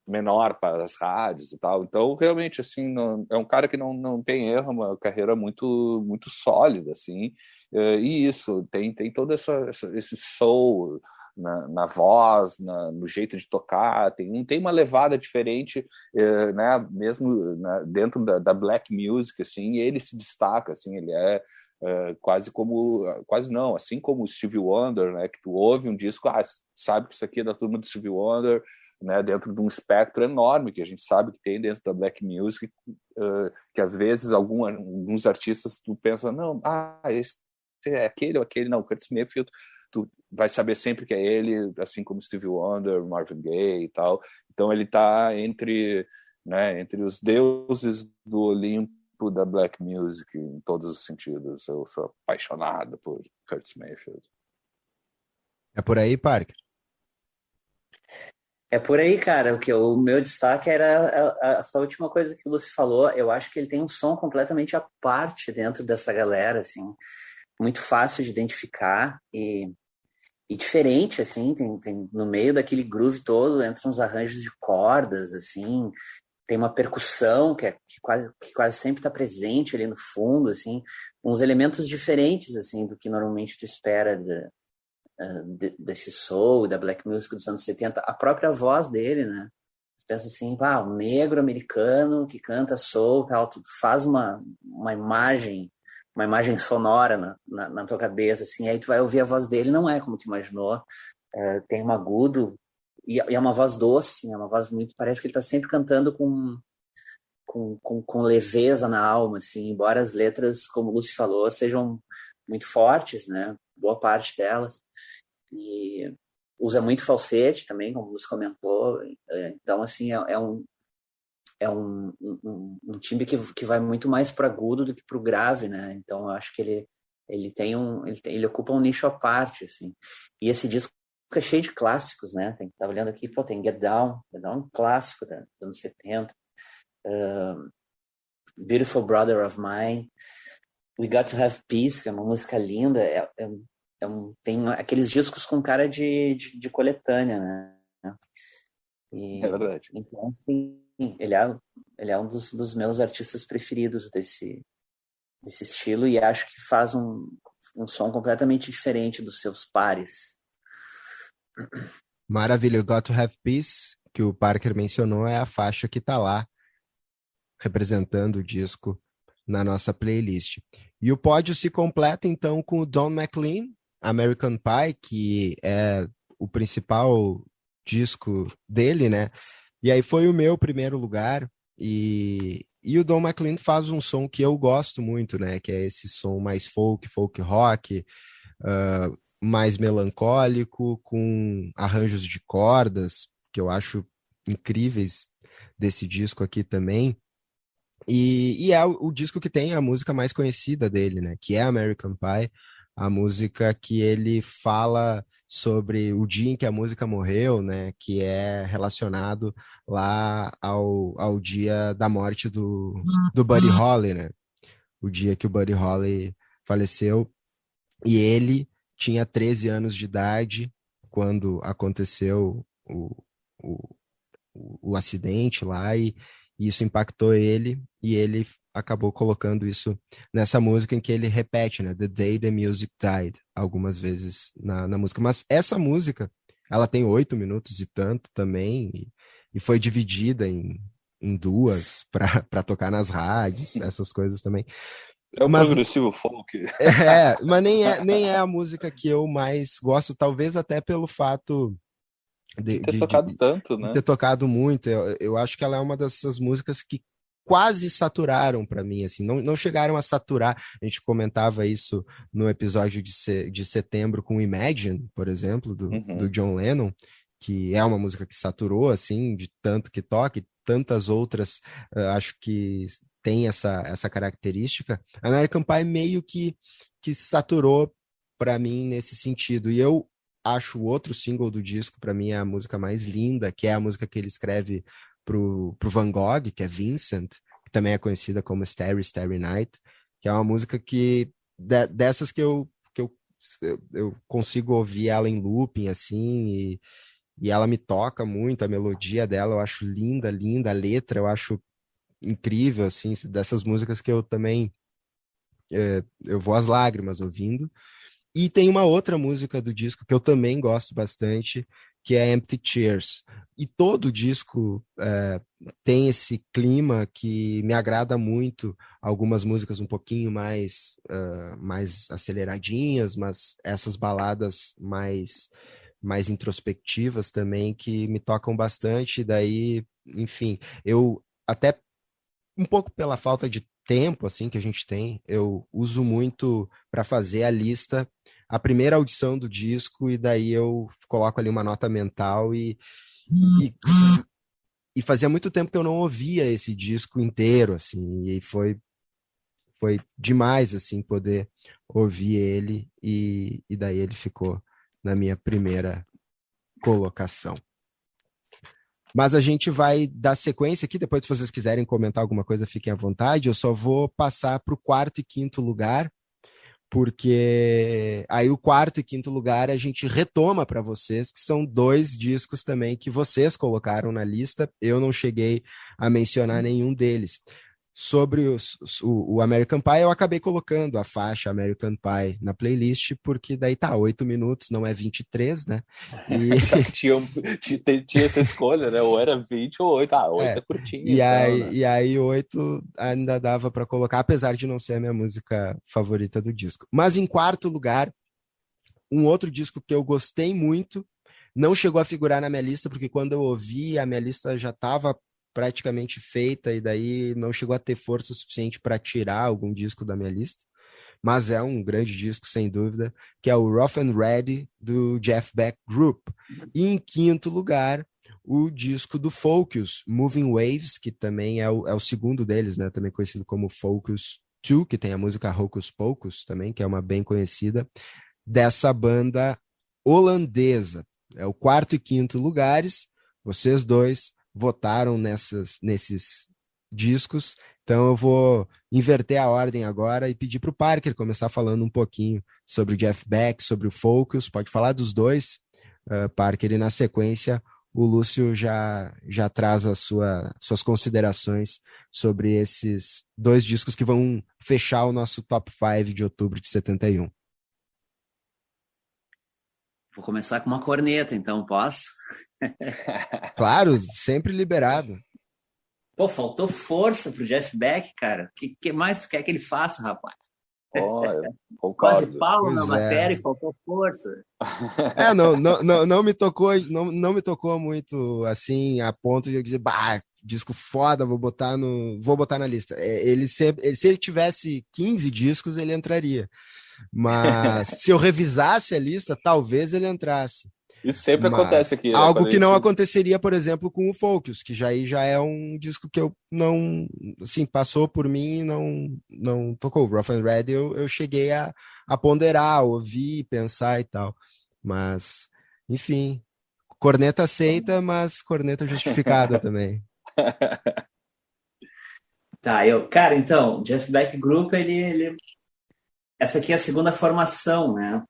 menor para as rádios e tal. Então, realmente, assim, é um cara que não tem erro, uma carreira muito, muito sólida, assim, e isso, tem todo esse soul na voz, no jeito de tocar, tem uma levada diferente, né, mesmo dentro da black music, assim, e ele se destaca, assim, ele é quase não, assim como o Stevie Wonder, né, que tu ouve um disco, sabe que isso aqui é da turma do Stevie Wonder, né, dentro de um espectro enorme que a gente sabe que tem dentro da black music, que às vezes alguns artistas tu pensa, não, esse é aquele ou aquele, não, Curtis Mayfield, tu vai saber sempre que é ele, assim como Stevie Wonder, Marvin Gaye e tal. Então ele está entre os deuses do Olimpo da black music em todos os sentidos. Eu sou apaixonado por Curtis Mayfield. É por aí, Parker? É por aí, cara. O meu destaque era essa última coisa que o Lúcio falou. Eu acho que ele tem um som completamente à parte dentro dessa galera, assim, muito fácil de identificar e diferente, assim. Tem no meio daquele groove todo, entra uns arranjos de cordas, assim. Tem uma percussão que quase sempre está presente ali no fundo, assim, uns elementos diferentes, assim, do que normalmente tu espera desse soul, da black music dos anos 70, a própria voz dele, né? Você pensa assim, um negro americano que canta soul, tal, tu faz uma imagem sonora na tua cabeça, assim, aí tu vai ouvir a voz dele, não é como tu imaginou, tem um agudo, e é uma voz doce, é uma voz muito, parece que ele tá sempre cantando com leveza na alma, assim, embora as letras, como o Lúcio falou, sejam muito fortes, né? Boa parte delas. E usa muito falsete também, como o Lúcio comentou. Então, assim, um timbre que vai muito mais para agudo do que para o grave, né? Então, eu acho que ele ocupa um nicho à parte, assim. E esse disco é cheio de clássicos, né? Tá olhando aqui, pô, tem Get Down é um clássico dos anos 70. Beautiful Brother of Mine, We Got to Have Peace, que é uma música linda, tem aqueles discos com cara de coletânea, né? É verdade. Então, assim, ele é um dos meus artistas preferidos desse estilo e acho que faz um som completamente diferente dos seus pares. Maravilha, Got to Have Peace, que o Parker mencionou, é a faixa que tá lá, representando o disco na nossa playlist. E o pódio se completa, então, com o Don McLean, American Pie, que é o principal disco dele, né? E aí foi o meu primeiro lugar, e o Don McLean faz um som que eu gosto muito, né? Que é esse som mais folk rock, mais melancólico, com arranjos de cordas, que eu acho incríveis desse disco aqui também. E é o disco que tem a música mais conhecida dele, né? Que é American Pie, a música que ele fala sobre o dia em que a música morreu, né? Que é relacionado lá ao dia da morte do Buddy Holly, né? O dia que o Buddy Holly faleceu. E ele tinha 13 anos de idade quando aconteceu o, o acidente lá e isso impactou ele e ele acabou colocando isso nessa música em que ele repete, né? The Day the Music Died, algumas vezes na música. Mas essa música, ela tem 8 minutos e tanto também e foi dividida em duas para tocar nas rádios, essas coisas também. É um Mas progressivo folk. mas nem é a música que eu mais gosto, talvez até pelo fato De ter tocado tanto, de né? ter tocado muito. Eu acho que ela é uma dessas músicas que quase saturaram para mim, assim, não chegaram a saturar. A gente comentava isso no episódio de setembro com Imagine, por exemplo, do John Lennon, que é uma música que saturou, assim, de tanto que toca, e tantas outras, acho que tem essa característica. American Pie meio que saturou para mim nesse sentido. E eu acho o outro single do disco, para mim, é a música mais linda, que é a música que ele escreve pro Van Gogh, que é Vincent, que também é conhecida como Starry, Starry Night, que é uma música dessas que eu consigo ouvir ela em looping, assim, e ela me toca muito, a melodia dela eu acho linda, linda, a letra eu acho incrível, assim, dessas músicas que eu também eu vou às lágrimas ouvindo. E tem uma outra música do disco que eu também gosto bastante, que é Empty Chairs. E todo o disco tem esse clima que me agrada muito. Algumas músicas um pouquinho mais aceleradinhas, mas essas baladas mais introspectivas também que me tocam bastante. Daí, enfim, eu até um pouco pela falta de tempo assim que a gente tem, eu uso muito para fazer a lista, a primeira audição do disco e daí eu coloco ali uma nota mental e, e fazia muito tempo que eu não ouvia esse disco inteiro assim, e foi demais assim poder ouvir ele e daí ele ficou na minha primeira colocação. Mas a gente vai dar sequência aqui, depois se vocês quiserem comentar alguma coisa, fiquem à vontade. Eu só vou passar para o quarto e quinto lugar, porque aí o quarto e quinto lugar a gente retoma para vocês, que são dois discos também que vocês colocaram na lista. Eu não cheguei a mencionar nenhum deles. Sobre o American Pie, eu acabei colocando a faixa American Pie na playlist, porque daí tá 8 minutos, não é 23, né? E, Já tinha essa escolha, né? Ou era 20 ou 8. Ah, 8 é curtinho, então, né? e aí 8 ainda dava para colocar, apesar de não ser a minha música favorita do disco. Mas em quarto lugar, um outro disco que eu gostei muito, não chegou a figurar na minha lista, porque quando eu ouvi, a minha lista já estava praticamente feita, e daí não chegou a ter força suficiente para tirar algum disco da minha lista. Mas é um grande disco, sem dúvida, que é o Rough and Ready, do Jeff Beck Group. E em quinto lugar, o disco do Focus, Moving Waves, que também é o segundo deles, né? Também conhecido como Focus 2, que tem a música Hocus Pocus também, que é uma bem conhecida, dessa banda holandesa. É o quarto e quinto lugares. Vocês dois votaram nesses discos. Então eu vou inverter a ordem agora e pedir para o Parker começar falando um pouquinho sobre o Jeff Beck, sobre o Focus. Pode falar dos dois, Parker, e na sequência o Lúcio já traz suas considerações sobre esses dois discos que vão fechar o nosso top 5 de outubro de 71. Vou começar com uma corneta, então, posso? Claro, sempre liberado. Pô, faltou força pro Jeff Beck, cara. O que mais tu quer que ele faça, rapaz? Oh, eu Quase concordo. pau na Pois bateria é. e faltou força. Não me tocou muito assim, a ponto de eu dizer, bah, disco foda, vou botar na lista. Se ele tivesse 15 discos, ele entraria. Mas se eu revisasse a lista, talvez ele entrasse. Isso sempre acontece Mas aqui, né? algo Quando a que não gente... aconteceria, por exemplo, com o Focus, que já é um disco que eu não, assim, passou por mim e não tocou. O Rough and Ready eu cheguei a ponderar, ouvir, pensar e tal. Mas, enfim, corneta aceita, mas corneta justificada também. Tá, cara, então, Jeff Beck Group, essa aqui é a segunda formação, né?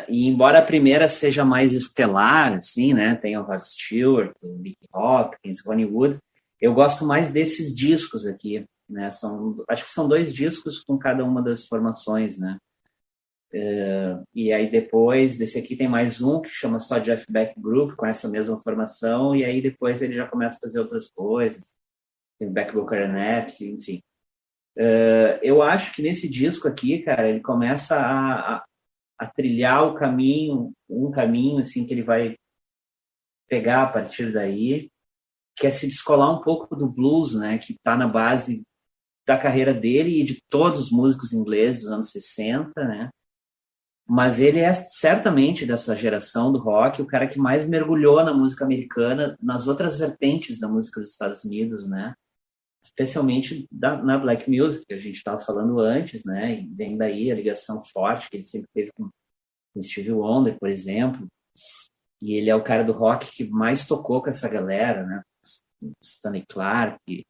E embora a primeira seja mais estelar, assim, né? Tem o Rod Stewart, o Nicky Hopkins, Ronnie Wood, eu gosto mais desses discos aqui, né? Acho que são 2 discos com cada uma das formações, né? E aí depois desse aqui tem mais um que chama só Jeff Beck Group, com essa mesma formação, e aí depois ele já começa a fazer outras coisas, tem Beck Booker and Apps, enfim. Eu acho que nesse disco aqui, cara, ele começa a trilhar um caminho assim que ele vai pegar a partir daí, que é se descolar um pouco do blues, né, que está na base da carreira dele e de todos os músicos ingleses dos anos 60, né? Mas ele é certamente dessa geração do rock, o cara que mais mergulhou na música americana, nas outras vertentes da música dos Estados Unidos, né? Especialmente na black music, que a gente estava falando antes, né? E vem daí a ligação forte que ele sempre teve com Stevie Wonder, por exemplo. E ele é o cara do rock que mais tocou com essa galera, né? Stanley Clarke,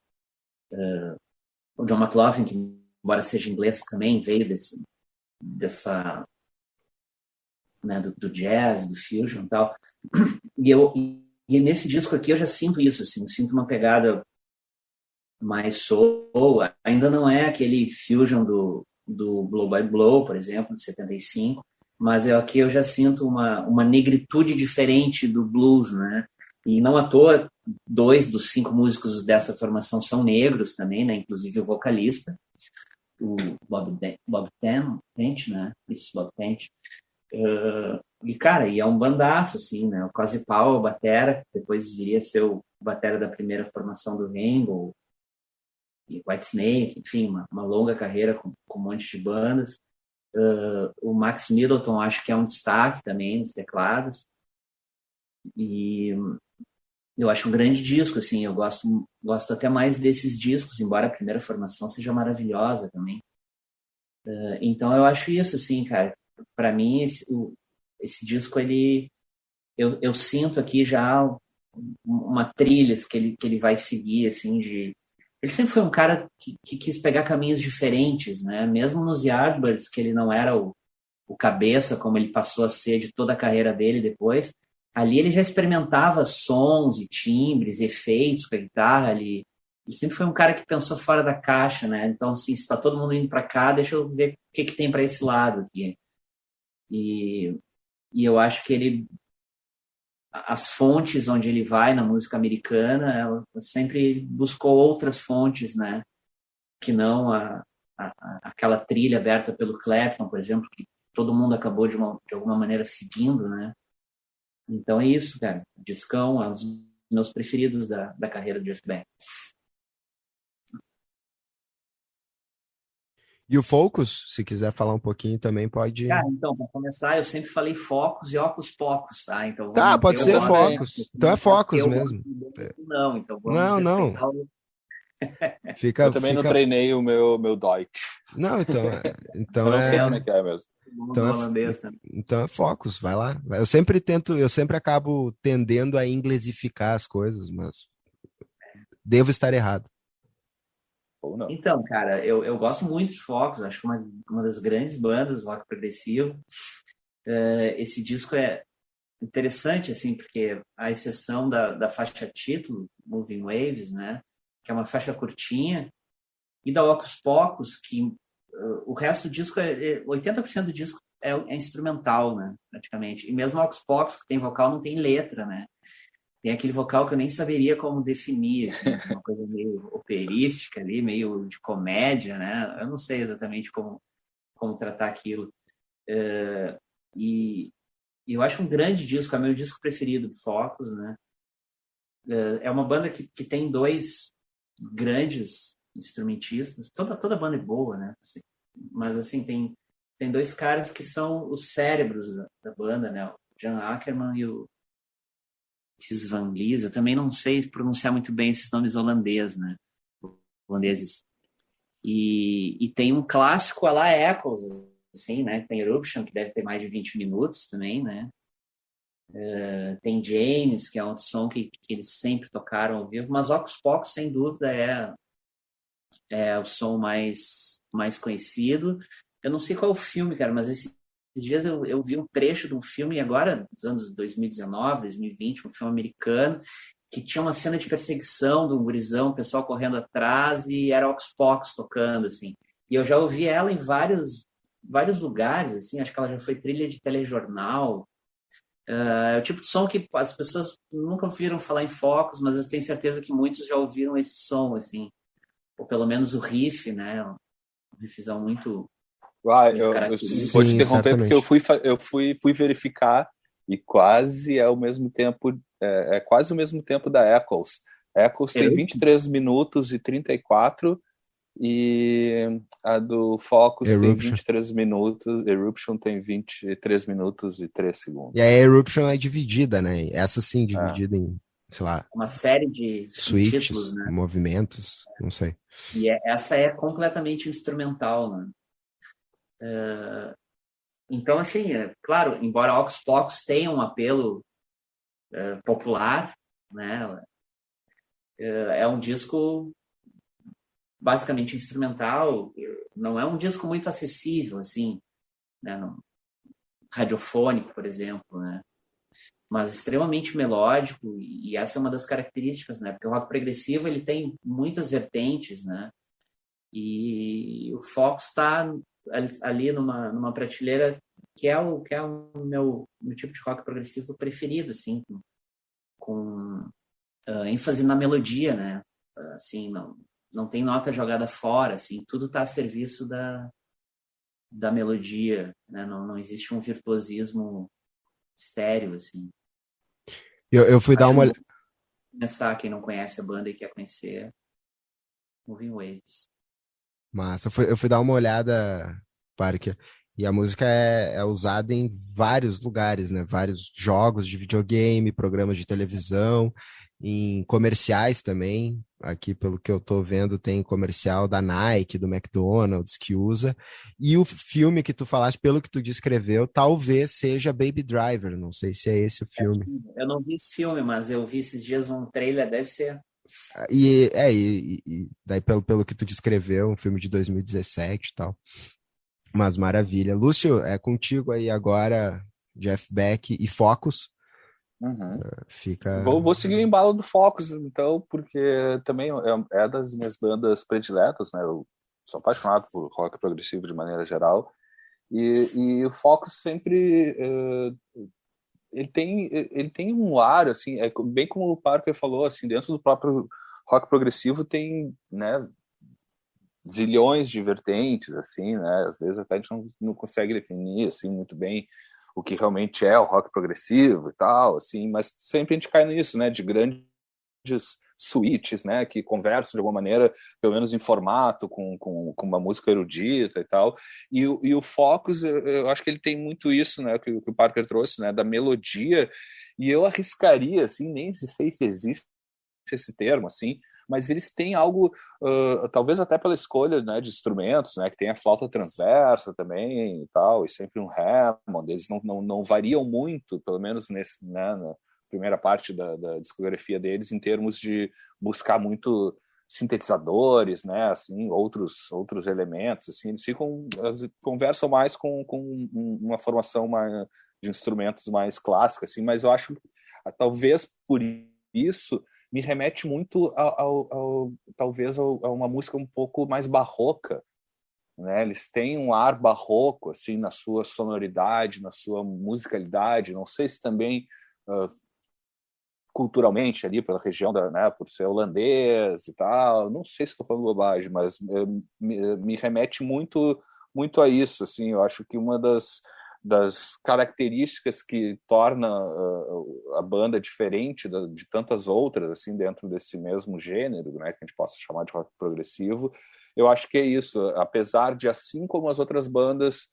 o John McLaughlin, que embora seja inglês também veio dessa, né, do jazz, do fusion e tal. E nesse disco aqui eu já sinto isso, assim, eu sinto uma pegada mais soul, ainda não é aquele fusion do Blow by Blow, por exemplo, de 75, mas aqui eu já sinto uma negritude diferente do blues, né? E não à toa, 2 dos 5 músicos dessa formação são negros também, né? Inclusive o vocalista, o Bob Tent, né? Isso, Bob Tent. E, cara, é um bandaço, assim, né? O Cozy Powell, batera, que depois viria a ser o batera da primeira formação do Rainbow, e Whitesnake, enfim, uma longa carreira com um monte de bandas. O Max Middleton, acho que é um destaque também nos teclados. E eu acho um grande disco, assim, eu gosto até mais desses discos, embora a primeira formação seja maravilhosa também. Então eu acho isso, assim, cara. Para mim, esse disco, eu sinto aqui já uma trilha que ele vai seguir, assim, Ele sempre foi um cara que quis pegar caminhos diferentes, né? Mesmo nos Yardbirds, que ele não era o cabeça, como ele passou a ser de toda a carreira dele depois, ali ele já experimentava sons e timbres, efeitos com a guitarra, ele sempre foi um cara que pensou fora da caixa, né? Então, assim, se está todo mundo indo para cá, deixa eu ver o que tem para esse lado aqui. E eu acho que as fontes onde ele vai na música americana, ela sempre buscou outras fontes, né? Que não aquela trilha aberta pelo Clapton, por exemplo, que todo mundo acabou de alguma maneira seguindo, né? Então é isso, cara. Discão é um dos meus preferidos da carreira do Jeff Beck. E o Focus, se quiser falar um pouquinho também pode. Então, para começar, eu sempre falei Focus e Ocus Pocus, tá? Então, Tá, pode ser Focus. Então é Focus mesmo. Não, então vamos não. Eu também não treinei o meu Deutsch. Não, então eu não sei como é que é mesmo. Então é Focus, vai lá. Eu sempre acabo tendendo a inglesificar as coisas, mas devo estar errado. Ou não. Então, cara, eu gosto muito de Focus, acho que uma das grandes bandas do rock progressivo. Esse disco é interessante, assim, porque a exceção da faixa título, Moving Waves, né, que é uma faixa curtinha, e da Ocus Pocus, que o resto do disco, 80% do disco é instrumental, né, praticamente. E mesmo a Ocus Pocus, que tem vocal, não tem letra, né. Tem aquele vocal que eu nem saberia como definir, assim, uma coisa meio operística ali, meio de comédia, né? Eu não sei exatamente como tratar aquilo. E eu acho um grande disco, é o meu disco preferido do Focus, né? É uma banda que tem dois grandes instrumentistas, toda banda é boa, né? Mas, assim, tem dois caras que são os cérebros da banda, né? O Jan Akkerman e o Tis Van Lies. Eu também não sei pronunciar muito bem esses nomes holandeses. E tem um clássico a la Echoes, assim, né? Tem Eruption, que deve ter mais de 20 minutos também, né? Tem James, que é um som que eles sempre tocaram ao vivo, mas Ocus Pocus, sem dúvida, é o som mais conhecido. Eu não sei qual é o filme, cara, mas esses dias eu vi um trecho de um filme, agora, dos anos 2019, 2020, um filme americano, que tinha uma cena de perseguição de um gurizão, o pessoal correndo atrás, e era Ocus Pocus tocando, assim. E eu já ouvi ela em vários lugares, assim, acho que ela já foi trilha de telejornal. É o tipo de som que as pessoas nunca ouviram falar em Focus, mas eu tenho certeza que muitos já ouviram esse som, assim. Ou pelo menos o riff, né? Um riffzão muito... eu vou te interromper porque eu fui verificar e quase é o mesmo tempo, é quase o mesmo tempo da Echoes. Echoes tem 23 minutos e 34 e a do Focus tem 23 minutos, Eruption tem 23 minutos e 3 segundos. E a Eruption é dividida, né? Essa sim, dividida em, sei lá... Uma série de switches, títulos, né? movimentos, não sei. E essa é completamente instrumental, né? Então, assim, claro, embora Ocus Pocus tenha um apelo popular, né? É um disco basicamente instrumental, não é um disco muito acessível, assim, né? Radiofônico, por exemplo, né? Mas extremamente melódico, e essa é uma das características, né? Porque o rock progressivo, ele tem muitas vertentes, né? E o Focus está ali numa prateleira que é o meu tipo de rock progressivo preferido, assim, com ênfase na melodia, né? Assim, não tem nota jogada fora, assim, tudo está a serviço da melodia, né? Não existe um virtuosismo estéreo, assim. Eu fui dar uma olhada. Começar, quem não conhece a banda e quer conhecer, Moving Waves. Massa, eu fui dar uma olhada, Parker, e a música é usada em vários lugares, né? Vários jogos de videogame, programas de televisão, em comerciais também. Aqui, pelo que eu tô vendo, tem comercial da Nike, do McDonald's que usa. E o filme que tu falaste, pelo que tu descreveu, talvez seja Baby Driver. Não sei se é esse o filme. Eu não vi esse filme, mas eu vi esses dias um trailer, deve ser. E daí, pelo que tu descreveu, um filme de 2017 e tal. Mas maravilha. Lúcio, é contigo aí agora, Jeff Beck e Focus. Uhum. Fica. Vou seguir o embalo do Focus, então, porque também é das minhas bandas prediletas, né? Eu sou apaixonado por rock progressivo de maneira geral. E o Focus sempre ele tem um ar assim, bem como o Parker falou, assim, dentro do próprio rock progressivo tem, né, zilhões de vertentes, assim, né? Às vezes até a gente não consegue definir assim muito bem o que realmente é o rock progressivo e tal, assim, mas sempre a gente cai nisso, né? De grandes suítes, né, que conversam de alguma maneira, pelo menos em formato, com uma música erudita e tal. E o Focus, eu acho que ele tem muito isso, né, que o Parker trouxe, né, da melodia. E eu arriscaria, assim, nem sei se existe esse termo, assim, mas eles têm algo, talvez até pela escolha, né, de instrumentos, né, que tem a flauta transversa também e tal, e sempre um Hammond, eles não variam muito, pelo menos nesse, né, na primeira parte da discografia deles, em termos de buscar muito sintetizadores, né, assim, outros elementos, assim, eles conversam mais com uma formação mais, de instrumentos mais clássica, assim, mas eu acho, talvez por isso, me remete muito talvez a uma música um pouco mais barroca, né? Eles têm um ar barroco assim na sua sonoridade, na sua musicalidade. Não sei se também culturalmente ali pela região né, por ser holandês e tal. Não sei se estou falando bobagem, mas me remete muito a isso. Assim, eu acho que uma das características que torna a banda diferente de tantas outras, assim, dentro desse mesmo gênero, né, que a gente possa chamar de rock progressivo, eu acho que é isso. Apesar de, assim como as outras bandas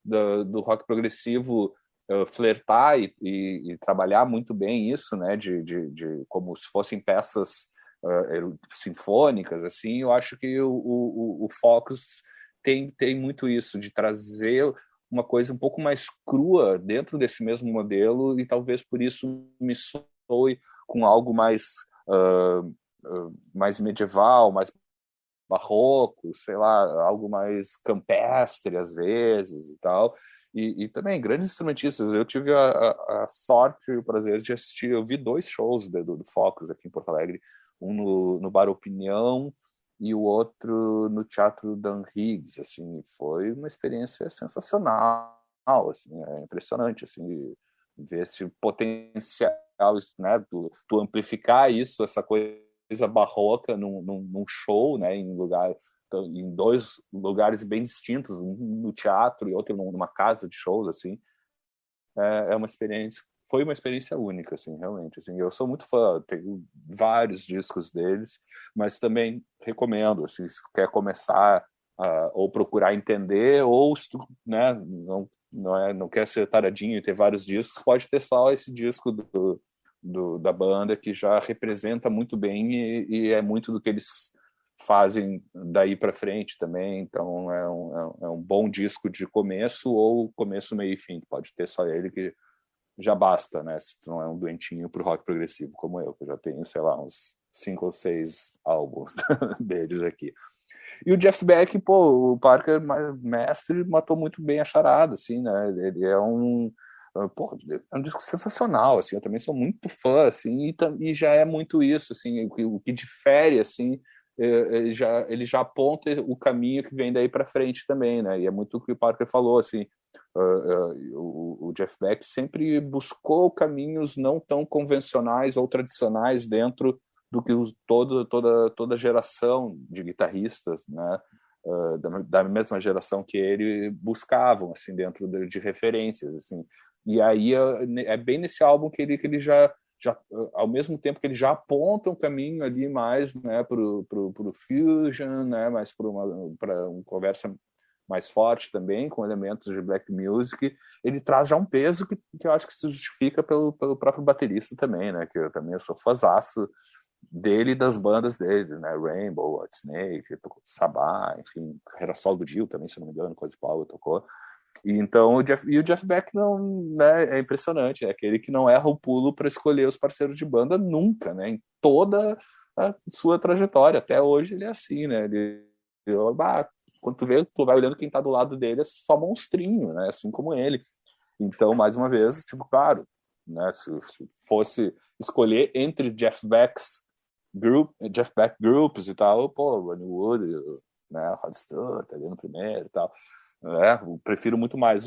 do rock progressivo, flertar e trabalhar muito bem isso, né, de como se fossem peças sinfônicas, assim, eu acho que o Focus tem muito isso, de trazer uma coisa um pouco mais crua dentro desse mesmo modelo, e talvez por isso me soe com algo mais medieval, mais barroco, sei lá, algo mais campestre às vezes e tal. E também grandes instrumentistas. Eu tive a sorte e o prazer de assistir. Eu vi 2 shows do Focus aqui em Porto Alegre, um no Bar Opinião e o outro no Teatro Dan Higgs. Assim, foi uma experiência sensacional, assim, é impressionante, assim, ver esse potencial, né, tu amplificar isso, essa coisa barroca num show, né, em 2 lugares bem distintos, um no teatro e outro numa casa de shows, assim, é uma experiência, foi uma experiência única, assim, realmente, assim, eu sou muito fã, tenho vários discos deles, mas também recomendo, assim, se quer começar ou procurar entender, ou se tu, né, não quer ser taradinho e ter vários discos, pode ter só esse disco da banda, que já representa muito bem e é muito do que eles fazem daí para frente também. Então é um bom disco de começo, ou começo, meio e fim. Pode ter só ele, que já basta, né? Se tu não é um doentinho pro rock progressivo como eu, que eu já tenho, sei lá, uns 5 ou 6 álbuns deles aqui. E o Jeff Beck, pô, o Parker, mestre, matou muito bem a charada, assim, né? Ele é pô, é um disco sensacional, assim, eu também sou muito fã, assim, e já é muito isso, assim, o que difere, assim, ele já aponta o caminho que vem daí para frente também, né? E é muito o que o Parker falou, assim, o Jeff Beck sempre buscou caminhos não tão convencionais ou tradicionais dentro do que toda geração de guitarristas, né, da mesma geração que ele, buscavam, assim, dentro de referências, assim. E aí é bem nesse álbum que ele já ao mesmo tempo que ele já aponta um caminho ali mais, né, pro fusion, né, mais para uma conversa mais forte também, com elementos de black music, ele traz já um peso que eu acho que se justifica pelo próprio baterista também, né? Que eu também sou fãzaço dele e das bandas dele, né? Rainbow, Whitesnake, tocou Sabá, enfim, carreira solo do Dio também, se não me engano, Cozy Powell tocou. E então o Jeff Beck não, né, é impressionante, é aquele que não erra o pulo para escolher os parceiros de banda nunca, né? Em toda a sua trajetória, até hoje ele é assim, né? Quando tu vai olhando quem tá do lado dele é só monstrinho, né? Assim como ele. Então, mais uma vez, tipo, claro, né? Se fosse escolher entre Jeff Beck Groups e tal, pô, Ronnie Wood, né? Rod Stewart ali no primeiro e tal. Eu prefiro muito mais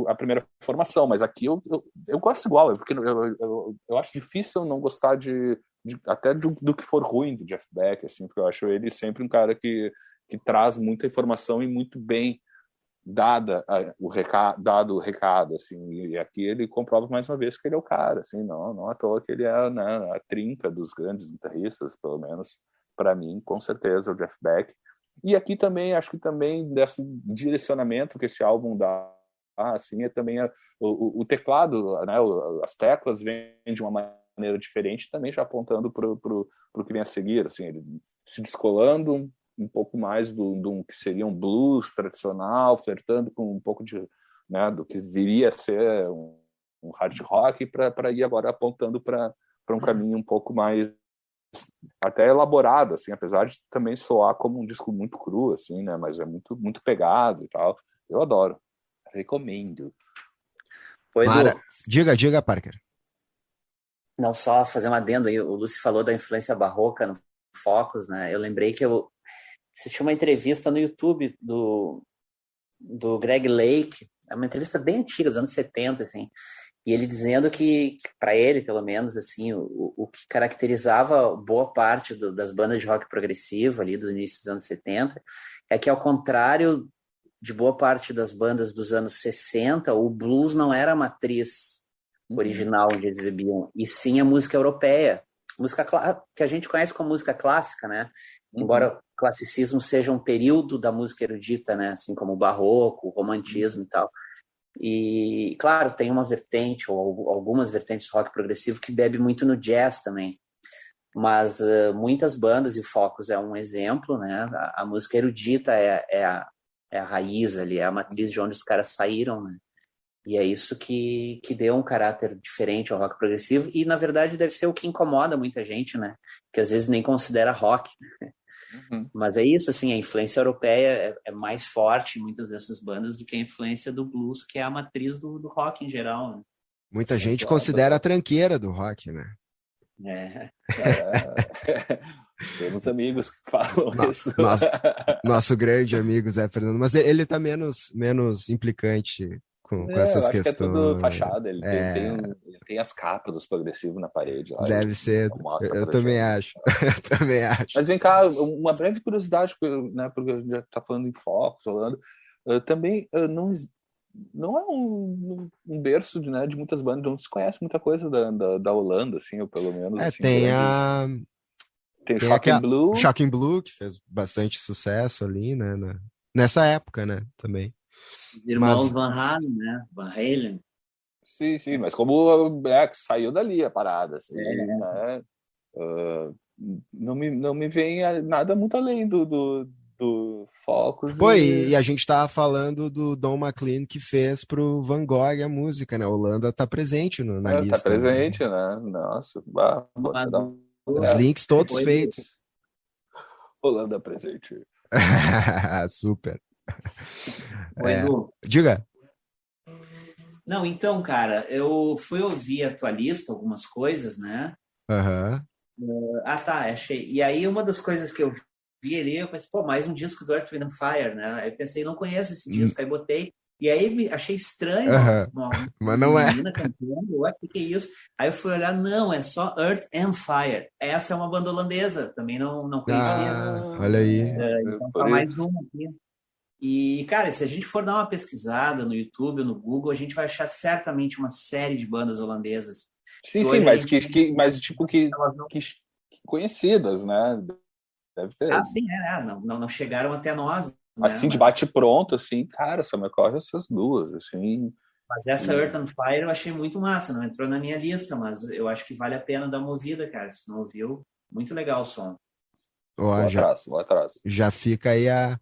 a primeira formação, mas aqui eu gosto igual, porque eu acho difícil não gostar até do que for ruim do Jeff Beck, assim, porque eu acho ele sempre um cara que traz muita informação e muito bem dado o recado, assim, e aqui ele comprova mais uma vez que ele é o cara, assim, não à toa que ele é, né, a trinca dos grandes guitarristas, pelo menos para mim, com certeza, o Jeff Beck. E aqui também, acho que também desse direcionamento que esse álbum dá, assim, é também o teclado, né, as teclas vêm de uma maneira diferente, também já apontando pro que vem a seguir, assim, ele se descolando um pouco mais do que seria um blues tradicional, flertando com um pouco de, né, do que viria a ser um hard rock, para ir agora apontando para um caminho um pouco mais até elaborado, assim, apesar de também soar como um disco muito cru, assim, né, mas é muito, muito pegado e tal. Eu adoro. Recomendo. Oi, Edu. Diga, Parker. Não, só fazer um adendo aí, o Lúcio falou da influência barroca no Focus, né? Eu lembrei que assisti uma entrevista no YouTube do Greg Lake, é uma entrevista bem antiga, dos anos 70, assim, e ele dizendo que para ele, pelo menos, assim, o que caracterizava boa parte das bandas de rock progressivo ali do início dos anos 70 é que, ao contrário de boa parte das bandas dos anos 60, o blues não era a matriz original onde eles bebiam, e sim a música europeia, música que a gente conhece como música clássica, né? Embora o classicismo seja um período da música erudita, né? Assim como o barroco, o romantismo e tal. E, claro, tem uma vertente, ou algumas vertentes do rock progressivo que bebe muito no jazz também. Mas muitas bandas, e o Focus é um exemplo, né? A música erudita é a raiz ali, é a matriz de onde os caras saíram, né? E é isso que deu um caráter diferente ao rock progressivo, e na verdade deve ser o que incomoda muita gente, né? Que às vezes nem considera rock. Mas é isso, assim, a influência europeia é mais forte em muitas dessas bandas do que a influência do blues, que é a matriz do rock em geral, né? Muita gente considera a tranqueira do rock, né? Temos amigos que falam isso. Nosso grande amigo Zé Fernando, mas ele tá menos implicante com essas acho questões. Que é tudo fachada. Ele tem as capas dos progressivos na parede. Lá, deve ser. Eu também acho. Eu também acho. Mas vem cá, uma breve curiosidade, né, porque a gente já tá falando em Focus, Holanda. Também não é um berço de muitas bandas, não se conhece muita coisa da Holanda, assim, ou pelo menos. Assim, tem o Shocking Blue. Shocking Blue, que fez bastante sucesso ali, né? Nessa época, né? Também. Os irmãos Van Halen, né? Van Halen. Sim, mas como saiu dali a parada, assim, né? Não me vem nada muito além do Focus. Pô, e a gente tava falando do Don McLean, que fez pro Van Gogh a música, né? A Holanda tá presente na lista. Tá presente, né? Nossa, os links todos feitos. Holanda presente. Super. Oi, diga. Não, então, cara, eu fui ouvir a tua lista, algumas coisas, né? Tá, achei. E aí, uma das coisas que eu vi ali, eu pensei, pô, mais um disco do Earth, Wind and Fire, né? Aí eu pensei, não conheço esse disco, aí botei. E aí achei estranho, mas não é. Menina cantando, ué, que é isso? Aí eu fui olhar, não, é só Earth and Fire. Essa é uma banda holandesa, também não conhecia. Olha aí. Então tá mais uma aqui. E, cara, se a gente for dar uma pesquisada no YouTube ou no Google, a gente vai achar certamente uma série de bandas holandesas. Sim, mas tipo que conhecidas, né? Deve ter. Sim, não chegaram até nós, assim, de Mas, bate-pronto, assim, cara, só me ocorre essas duas, assim. mas essa Earth on Fire eu achei muito massa, não entrou na minha lista, mas eu acho que vale a pena dar uma ouvida, cara. Se não ouviu, muito legal o som. Ó, Vou atrás, vou atrás. já fica aí a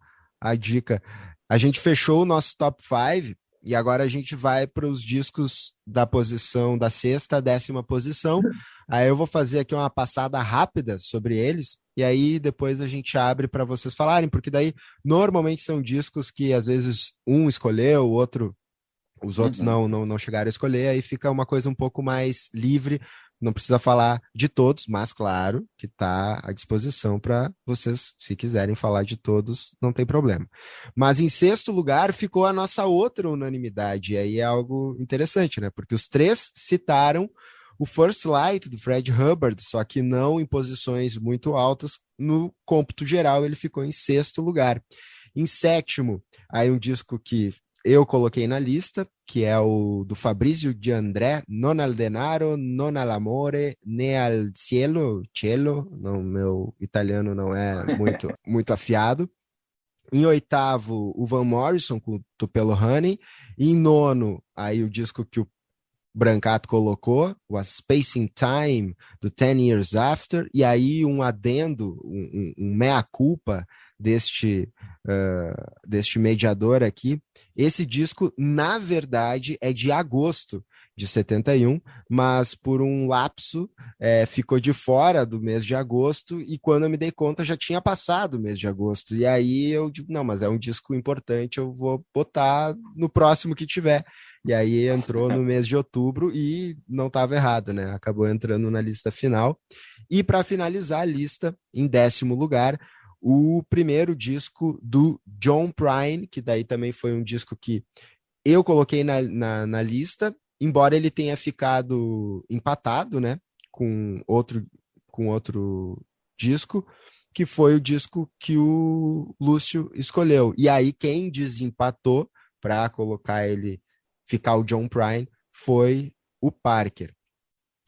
dica. A gente fechou o nosso top 5 e agora a gente vai para os discos da posição da sexta à 10ª posição. Aí eu vou fazer aqui uma passada rápida sobre eles e aí depois a gente abre para vocês falarem, porque daí normalmente são discos que às vezes um escolheu, o outro os outros Uhum. não chegaram a escolher, aí fica uma coisa um pouco mais livre, não precisa falar de todos, mas claro que está à disposição para vocês, se quiserem falar de todos, não tem problema. Mas em sexto lugar ficou a nossa outra unanimidade, e aí é algo interessante, né? Porque os três citaram o First Light do Fred Hubbard, só que não em posições muito altas, no cômputo geral ele ficou em sexto lugar. Em sétimo, aí um disco que eu coloquei na lista, que é o do Fabrizio de André, Non al denaro, non all'amore, né al cielo, cielo, não, meu italiano não é muito afiado. Em oitavo, o Van Morrison com Tupelo Honey. Em nono, aí o disco que o Brancato colocou, o A Space in Time, do 10 Years After, e aí um adendo, um mea-culpa deste mediador aqui. Esse disco, na verdade, é de agosto de 71, mas por um lapso ficou de fora do mês de agosto, e quando eu me dei conta já tinha passado o mês de agosto. E aí eu digo, não, mas é um disco importante, eu vou botar no próximo que tiver. E aí entrou no mês de outubro e não estava errado, né? Acabou entrando na lista final. E para finalizar a lista, em 10º lugar, o primeiro disco do John Prine, que daí também foi um disco que eu coloquei na lista, embora ele tenha ficado empatado, né? Com outro disco, que foi o disco que o Lúcio escolheu. E aí quem desempatou para colocar ele ficar o John Prine foi o Parker.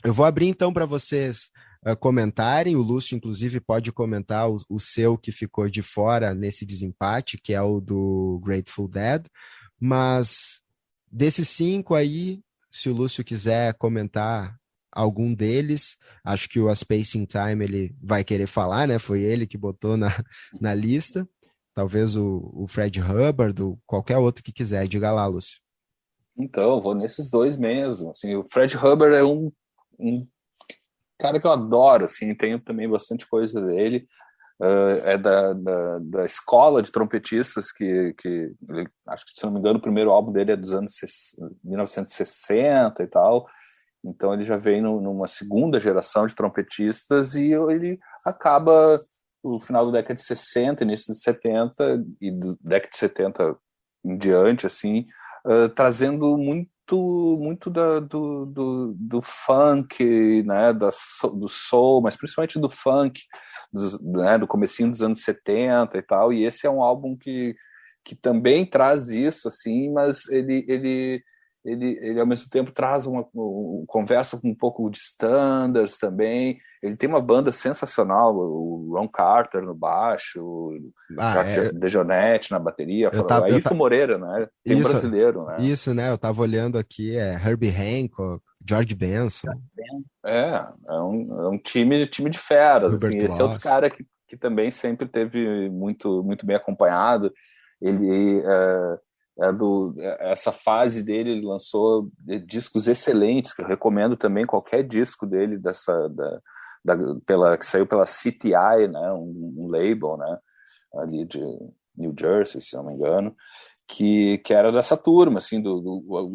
Eu vou abrir então para vocês comentarem. O Lúcio, inclusive, pode comentar o seu que ficou de fora nesse desempate, que é o do Grateful Dead. Mas desses 5 aí, se o Lúcio quiser comentar algum deles, acho que o A Space in Time ele vai querer falar, né? Foi ele que botou na lista. Talvez o Fred Hubbard, ou qualquer outro que quiser. Diga lá, Lúcio. Então, eu vou nesses dois mesmo. Assim, o Fred Hubbard é um cara que eu adoro, assim, tenho também bastante coisa dele. É da escola de trompetistas que acho que, se não me engano, o primeiro álbum dele é dos anos 1960 e tal. Então ele já vem numa segunda geração de trompetistas e ele acaba no final da década de 60, início de 70 e do década de 70 em diante, assim, trazendo muito do funk, né, do soul, mas principalmente do funk, né, do comecinho dos anos 70 e tal, e esse é um álbum que também traz isso, assim, mas ele ao mesmo tempo traz conversa com um pouco de standards também. Ele tem uma banda sensacional, o Ron Carter no baixo, o Dejonette na bateria, Ailton Moreira, né? Tem um brasileiro, né? Isso, né? Eu tava olhando aqui, Herbie Hancock, George Benson. É um time de feras, Hubert assim. Esse é outro Laws. cara que também sempre teve muito bem acompanhado. Ele essa fase dele, ele lançou discos excelentes, que eu recomendo também qualquer disco dele que saiu pela CTI, né, um label, né, ali de New Jersey, se não me engano, que era dessa turma, assim,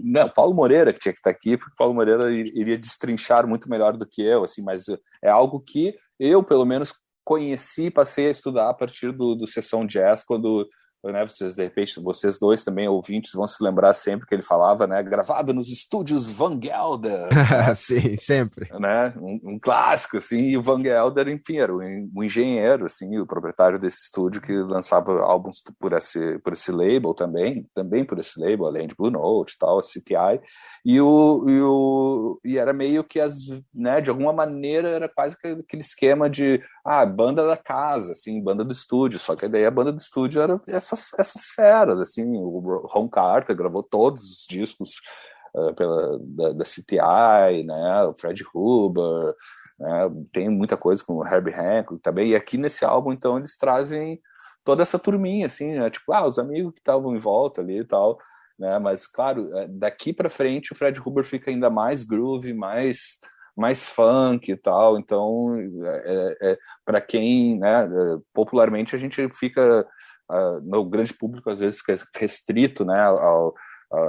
não, Paulo Moreira que tinha que estar aqui, porque Paulo Moreira iria destrinchar muito melhor do que eu, assim, mas é algo que eu, pelo menos, conheci, passei a estudar a partir do Sessão Jazz, quando, né, de repente, vocês dois também, ouvintes, vão se lembrar sempre que ele falava, né, gravado nos estúdios Van Gelder, né? Sim, sempre. Né, um clássico, assim, e o Van Gelder, enfim, era um engenheiro, assim, o proprietário desse estúdio que lançava álbuns por esse label também por esse label, além de Blue Note e tal, CTI, e era meio que, né, de alguma maneira, era quase que aquele esquema de banda da casa, assim, banda do estúdio, só que daí a banda do estúdio era essas feras, assim, o Ron Carter gravou todos os discos da CTI, né, o Fred Huber, né, tem muita coisa com o Herbie Hancock também, e aqui nesse álbum, então, eles trazem toda essa turminha, assim, né, tipo, os amigos que estavam em volta ali e tal, né, mas, claro, daqui para frente o Fred Huber fica ainda mais groove, mais funk e tal, então para quem, né, popularmente a gente fica no grande público às vezes restrito, né,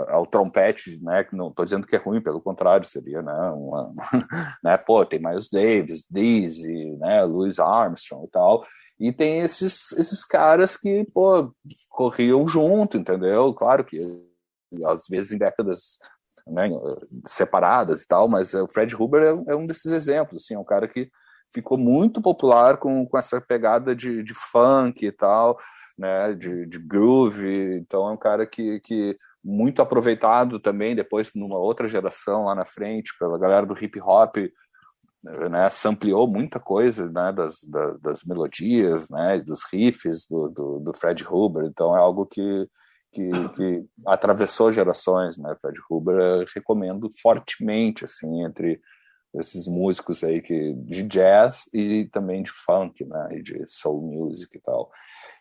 ao trompete, né, que não estou dizendo que é ruim, pelo contrário, seria, né, né, pô, tem Miles Davis, Dizzy, né, Louis Armstrong e tal, e tem esses caras que, pô, corriam junto, entendeu? Claro que às vezes em décadas, né, separadas e tal, mas o Fred Huber é um desses exemplos, assim, é um cara que ficou muito popular com essa pegada de funk e tal, né, de groove, então é um cara que muito aproveitado também depois numa outra geração lá na frente pela galera do hip hop, né, sampleou muita coisa, né, das melodias, né, dos riffs do Fred Huber, então é algo que atravessou gerações, né, Fred Huber recomendo fortemente, assim, entre esses músicos aí de jazz e também de funk, né, e de soul music e tal.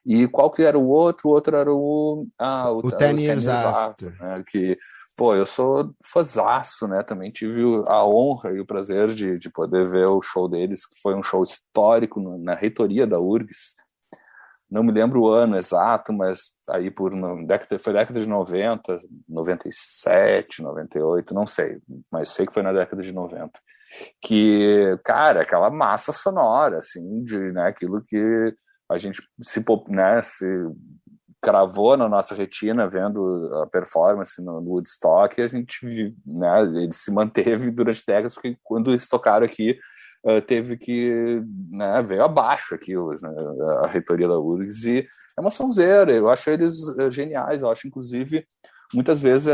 E qual que era o outro? O outro era O o Ten Ten Years Years After, After. né, que, pô, eu sou fãzaço, né, também tive a honra e o prazer de poder ver o show deles, que foi um show histórico na reitoria da URGS. Não me lembro o ano exato, mas aí foi década de 90, 97, 98, não sei, mas sei que foi na década de 90. Que, cara, aquela massa sonora, assim, né, aquilo que a gente se cravou na nossa retina vendo a performance no Woodstock, e a gente, né, ele se manteve durante décadas, porque quando eles tocaram aqui, teve que, né, veio abaixo aquilo, né, a reitoria da URGS, e é uma sonzeira, eu acho eles geniais, eu acho, inclusive, muitas vezes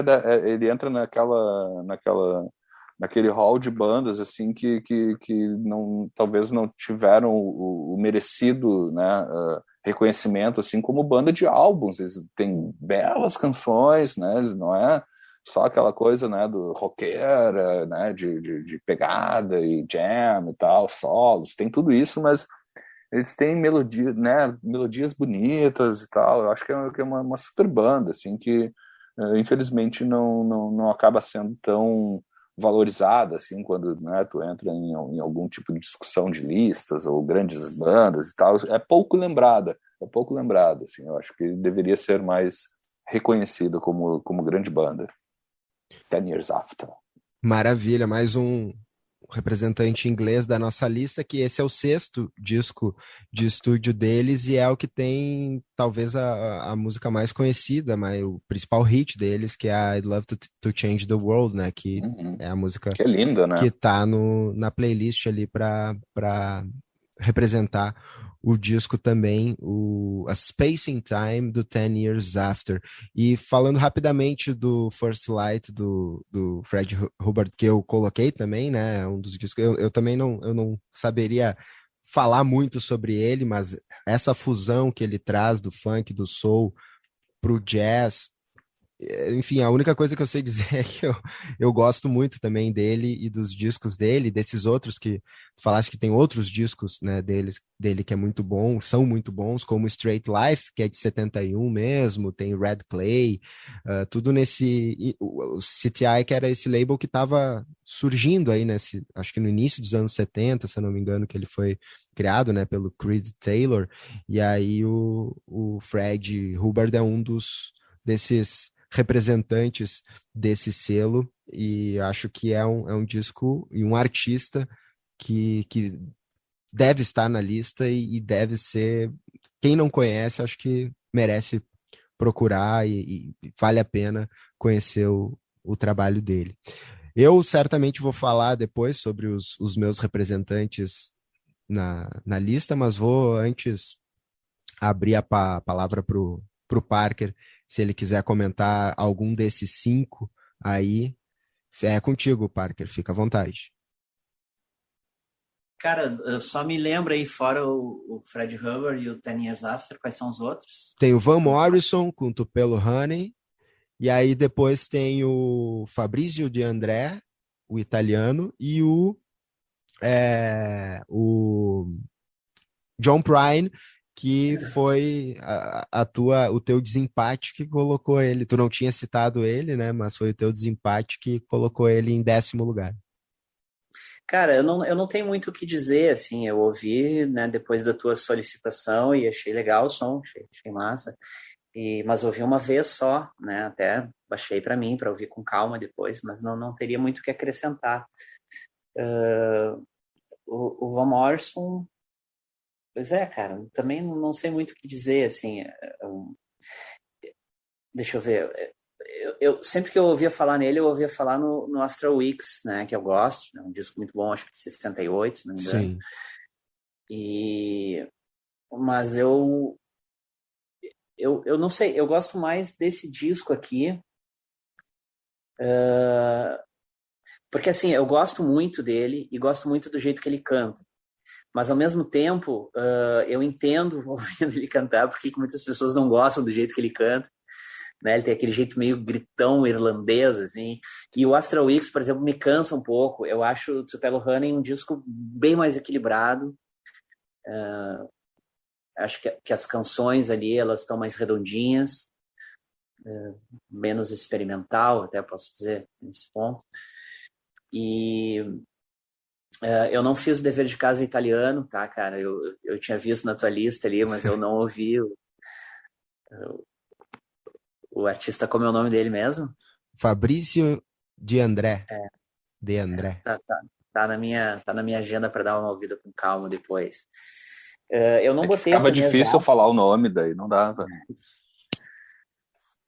ele entra naquele hall de bandas assim que não, talvez não tiveram o merecido, né, reconhecimento assim como banda de álbuns. Eles têm belas canções, né, não é só aquela coisa, né, do roqueira, né, de pegada e jam e tal, solos, tem tudo isso, mas eles têm melodia, né, melodias bonitas e tal. Eu acho que é uma super banda, assim, que infelizmente não acaba sendo tão valorizada, assim, quando, né, tu entra em algum tipo de discussão de listas ou grandes bandas e tal. É pouco lembrada, assim. Eu acho que deveria ser mais reconhecida como grande banda. 10 Years After. Maravilha, mais um representante inglês da nossa lista, que esse é o sexto disco de estúdio deles e é o que tem talvez a música mais conhecida, mas o principal hit deles, que é a I'd Love to Change the World, né? Que é a música Que é linda, né? que tá na playlist ali para representar o disco também, a Spacing Time do 10 Years After. E falando rapidamente do First Light do Fred Hubbard, que eu coloquei também, né? Um dos discos. Eu também eu não saberia falar muito sobre ele, mas essa fusão que ele traz do funk, do soul pro jazz, enfim, a única coisa que eu sei dizer é que eu gosto muito também dele e dos discos dele, desses outros que tu falaste que tem outros discos, né, dele que é muito bom, são muito bons, como Straight Life, que é de 71 mesmo, tem Red Clay, tudo nesse o CTI, que era esse label que estava surgindo aí acho que no início dos anos 70, se eu não me engano, que ele foi criado, né, pelo Creed Taylor, e aí o Fred Hubbard é um desses representantes desse selo, e acho que é um disco e um artista que deve estar na lista e deve ser. Quem não conhece, acho que merece procurar e vale a pena conhecer o trabalho dele. Eu certamente vou falar depois sobre os meus representantes na lista, mas vou antes abrir a palavra para o Parker, se ele quiser comentar algum desses cinco aí. É contigo, Parker, fica à vontade. Cara, só me lembra aí, fora o Fred Hubbard e o Ten Years After, quais são os outros? Tem o Van Morrison com Tupelo Honey, e aí depois tem o Fabrizio De André, o italiano, e o John Prine, que foi o teu desempate que colocou ele. Tu não tinha citado ele, né? Mas foi o teu desempate que colocou ele em 10º lugar. Cara, eu não tenho muito o que dizer, assim, eu ouvi, né, depois da tua solicitação e achei legal o som, achei massa, mas ouvi uma vez só, né, até baixei para mim, para ouvir com calma depois, mas não teria muito o que acrescentar. O Van Morrison, pois é, cara, também não sei muito o que dizer, assim, deixa eu ver, sempre que eu ouvia falar nele, eu ouvia falar no Astral Weeks, né, que eu gosto, é um disco muito bom, acho que de 68, se não me engano. Sim. Mas eu não sei, eu gosto mais desse disco aqui, porque assim, eu gosto muito dele e gosto muito do jeito que ele canta. Mas ao mesmo tempo, eu entendo ouvindo ele cantar porque muitas pessoas não gostam do jeito que ele canta. Né? Ele tem aquele jeito meio gritão irlandês, assim. E o Astral Weeks, por exemplo, me cansa um pouco. Eu acho o Tupelo Honey um disco bem mais equilibrado. Acho que as canções ali, elas estão mais redondinhas, menos experimental, até posso dizer, nesse ponto. E eu não fiz o dever de casa italiano, tá, cara? Eu tinha visto na tua lista ali, mas eu não ouvi o artista, como é o nome dele mesmo? Fabrício De André. De André. Tá na minha agenda para dar uma ouvida com calma depois. Eu não botei. Ficava difícil falar o nome, daí não dava.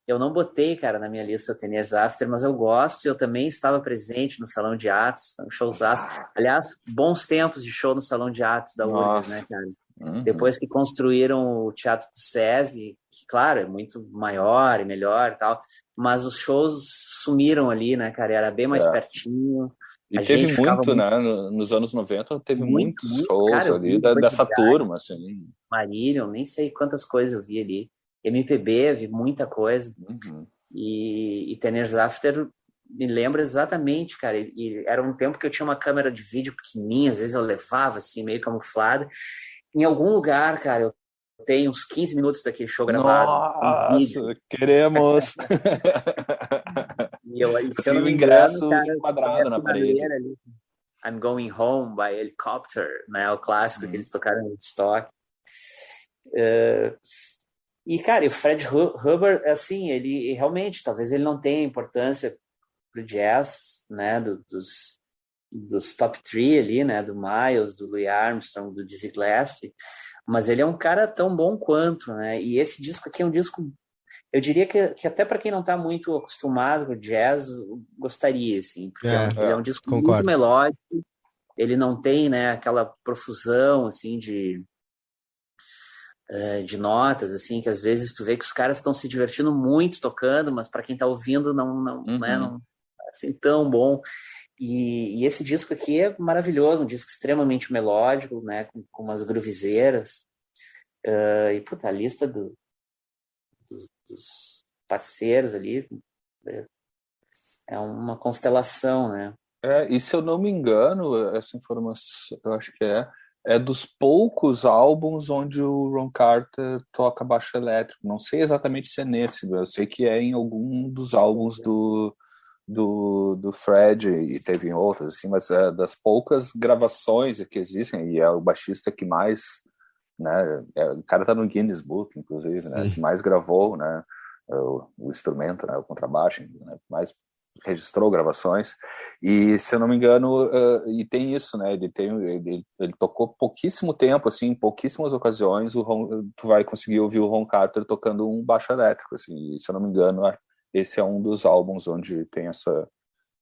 Eu não botei, cara, na minha lista Ten Years After, mas eu gosto. Eu também estava presente no Salão de Atos, foi um showzaço. Aliás, bons tempos de show no Salão de Atos da URGS, né, cara? Uhum. Depois que construíram o Teatro do SESI, que, claro, é muito maior e melhor e tal, mas os shows sumiram ali, né, cara? Era bem mais pertinho. E teve muito, né? Nos anos 90, teve muitos shows, cara, ali dessa turma, assim. Marílion, nem sei quantas coisas eu vi ali. MPB, vi muita coisa. Uhum. E Ten Years After me lembra exatamente, cara. E era um tempo que eu tinha uma câmera de vídeo pequenininha, às vezes eu levava, assim, meio camuflada. Em algum lugar, cara, eu tenho uns 15 minutos daquele show gravado. Nossa, queremos! E se eu não me ingresso engano, cara, quadrado na parede. Ali, I'm Going Home by Helicopter, né? O clássico que eles tocaram no Woodstock. E, cara, o Fred Hubbard, assim, ele realmente, talvez ele não tenha importância pro jazz, né, dos top 3 ali, né, do Miles, do Louis Armstrong, do Dizzy Gillespie, mas ele é um cara tão bom quanto, né, e esse disco aqui é um disco, eu diria que até para quem não tá muito acostumado com jazz, gostaria, assim, porque ele é um disco concordo. muito melódico, ele não tem, né, aquela profusão, assim, de notas, assim, que às vezes tu vê que os caras estão se divertindo muito tocando, mas para quem tá ouvindo não é assim tão bom. E esse disco aqui é maravilhoso, um disco extremamente melódico, né, com umas groovizeiras. E, puta, a lista dos parceiros ali é uma constelação, né? E se eu não me engano, essa informação, eu acho que é dos poucos álbuns onde o Ron Carter toca baixo elétrico. Não sei exatamente se é nesse, eu sei que é em algum dos álbuns do Fred, e teve em outros, assim, mas é das poucas gravações que existem, e é o baixista que mais, né, o cara tá no Guinness Book, inclusive, né, que mais gravou, né, o instrumento, né, o contrabaixo, né, mais registrou gravações, e se eu não me engano, e tem isso, né, ele tocou pouquíssimo tempo, assim, em pouquíssimas ocasiões, tu vai conseguir ouvir o Ron Carter tocando um baixo elétrico, assim, e, se eu não me engano, esse é um dos álbuns onde tem essa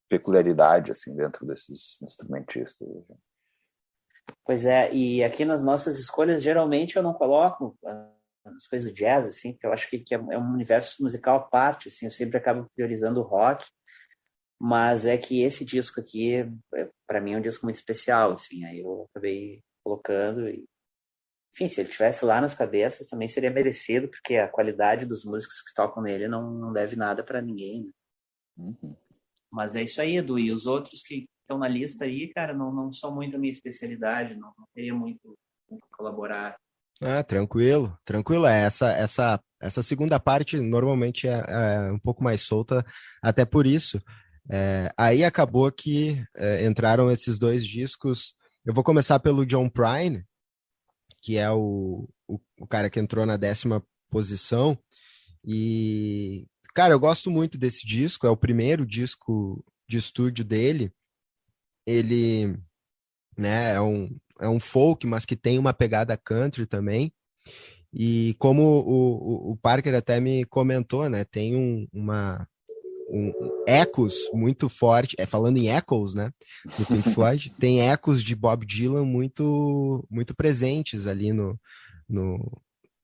peculiaridade, assim, dentro desses instrumentistas. Pois é, e aqui nas nossas escolhas, geralmente eu não coloco as coisas do jazz, assim, porque eu acho que é um universo musical à parte, assim, eu sempre acabo priorizando o rock, Mas é que esse disco aqui, para mim, é um disco muito especial, assim. Aí eu acabei colocando e... Enfim, se ele tivesse lá nas cabeças, também seria merecido, porque a qualidade dos músicos que tocam nele não deve nada para ninguém, né? Uhum. Mas é isso aí, Edu. E os outros que estão na lista aí, cara, não são muito a minha especialidade, não teria muito com que colaborar. Ah, tranquilo, tranquilo. Essa segunda parte normalmente é um pouco mais solta, até por isso. Aí acabou que entraram esses dois discos. Eu vou começar pelo John Prine, que é o cara que entrou na 10ª posição. E, cara, eu gosto muito desse disco, é o primeiro disco de estúdio dele. Ele, né, é um folk, mas que tem uma pegada country também. E como o Parker até me comentou, né, tem ecos muito forte, falando em echoes, né, do Pink Floyd, tem ecos de Bob Dylan muito, muito presentes ali no,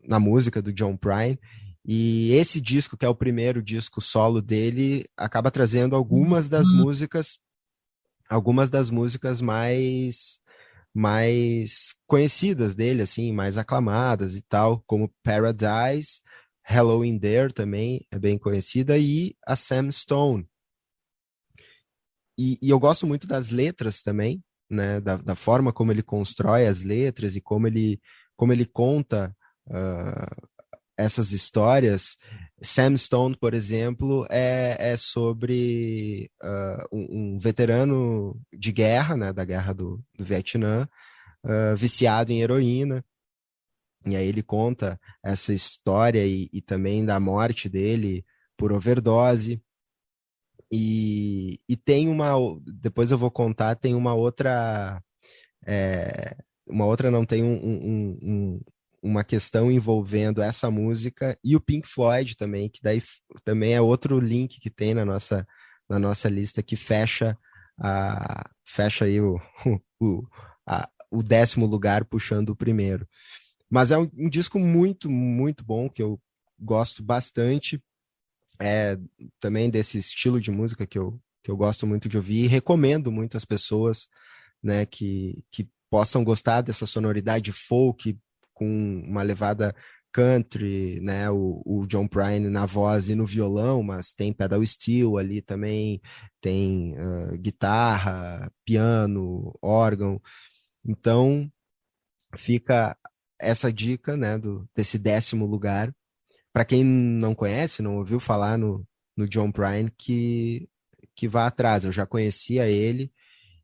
na música do John Prine. E esse disco, que é o primeiro disco solo dele, acaba trazendo algumas das músicas mais conhecidas dele, assim, mais aclamadas e tal, como Paradise, Hello in There também é bem conhecida, e a Sam Stone. E eu gosto muito das letras também, né, da forma como ele constrói as letras e como ele conta essas histórias. Sam Stone, por exemplo, é sobre um veterano de guerra, né, da guerra do Vietnã, viciado em heroína. E aí ele conta essa história e também da morte dele por overdose. E tem depois eu vou contar, tem é, uma outra não tem uma questão envolvendo essa música e o Pink Floyd também, que daí também é outro link que tem na nossa lista que fecha aí o 10º lugar puxando o primeiro. Mas é um disco muito, muito bom, que eu gosto bastante. Também desse estilo de música que eu gosto muito de ouvir e recomendo muito às pessoas, né, que possam gostar dessa sonoridade folk com uma levada country, né, o John Prine na voz e no violão, mas tem pedal steel ali também, tem guitarra, piano, órgão. Então fica essa dica, né, desse 10º lugar. Para quem não conhece, não ouviu falar no John Prine, que vá atrás. Eu já conhecia ele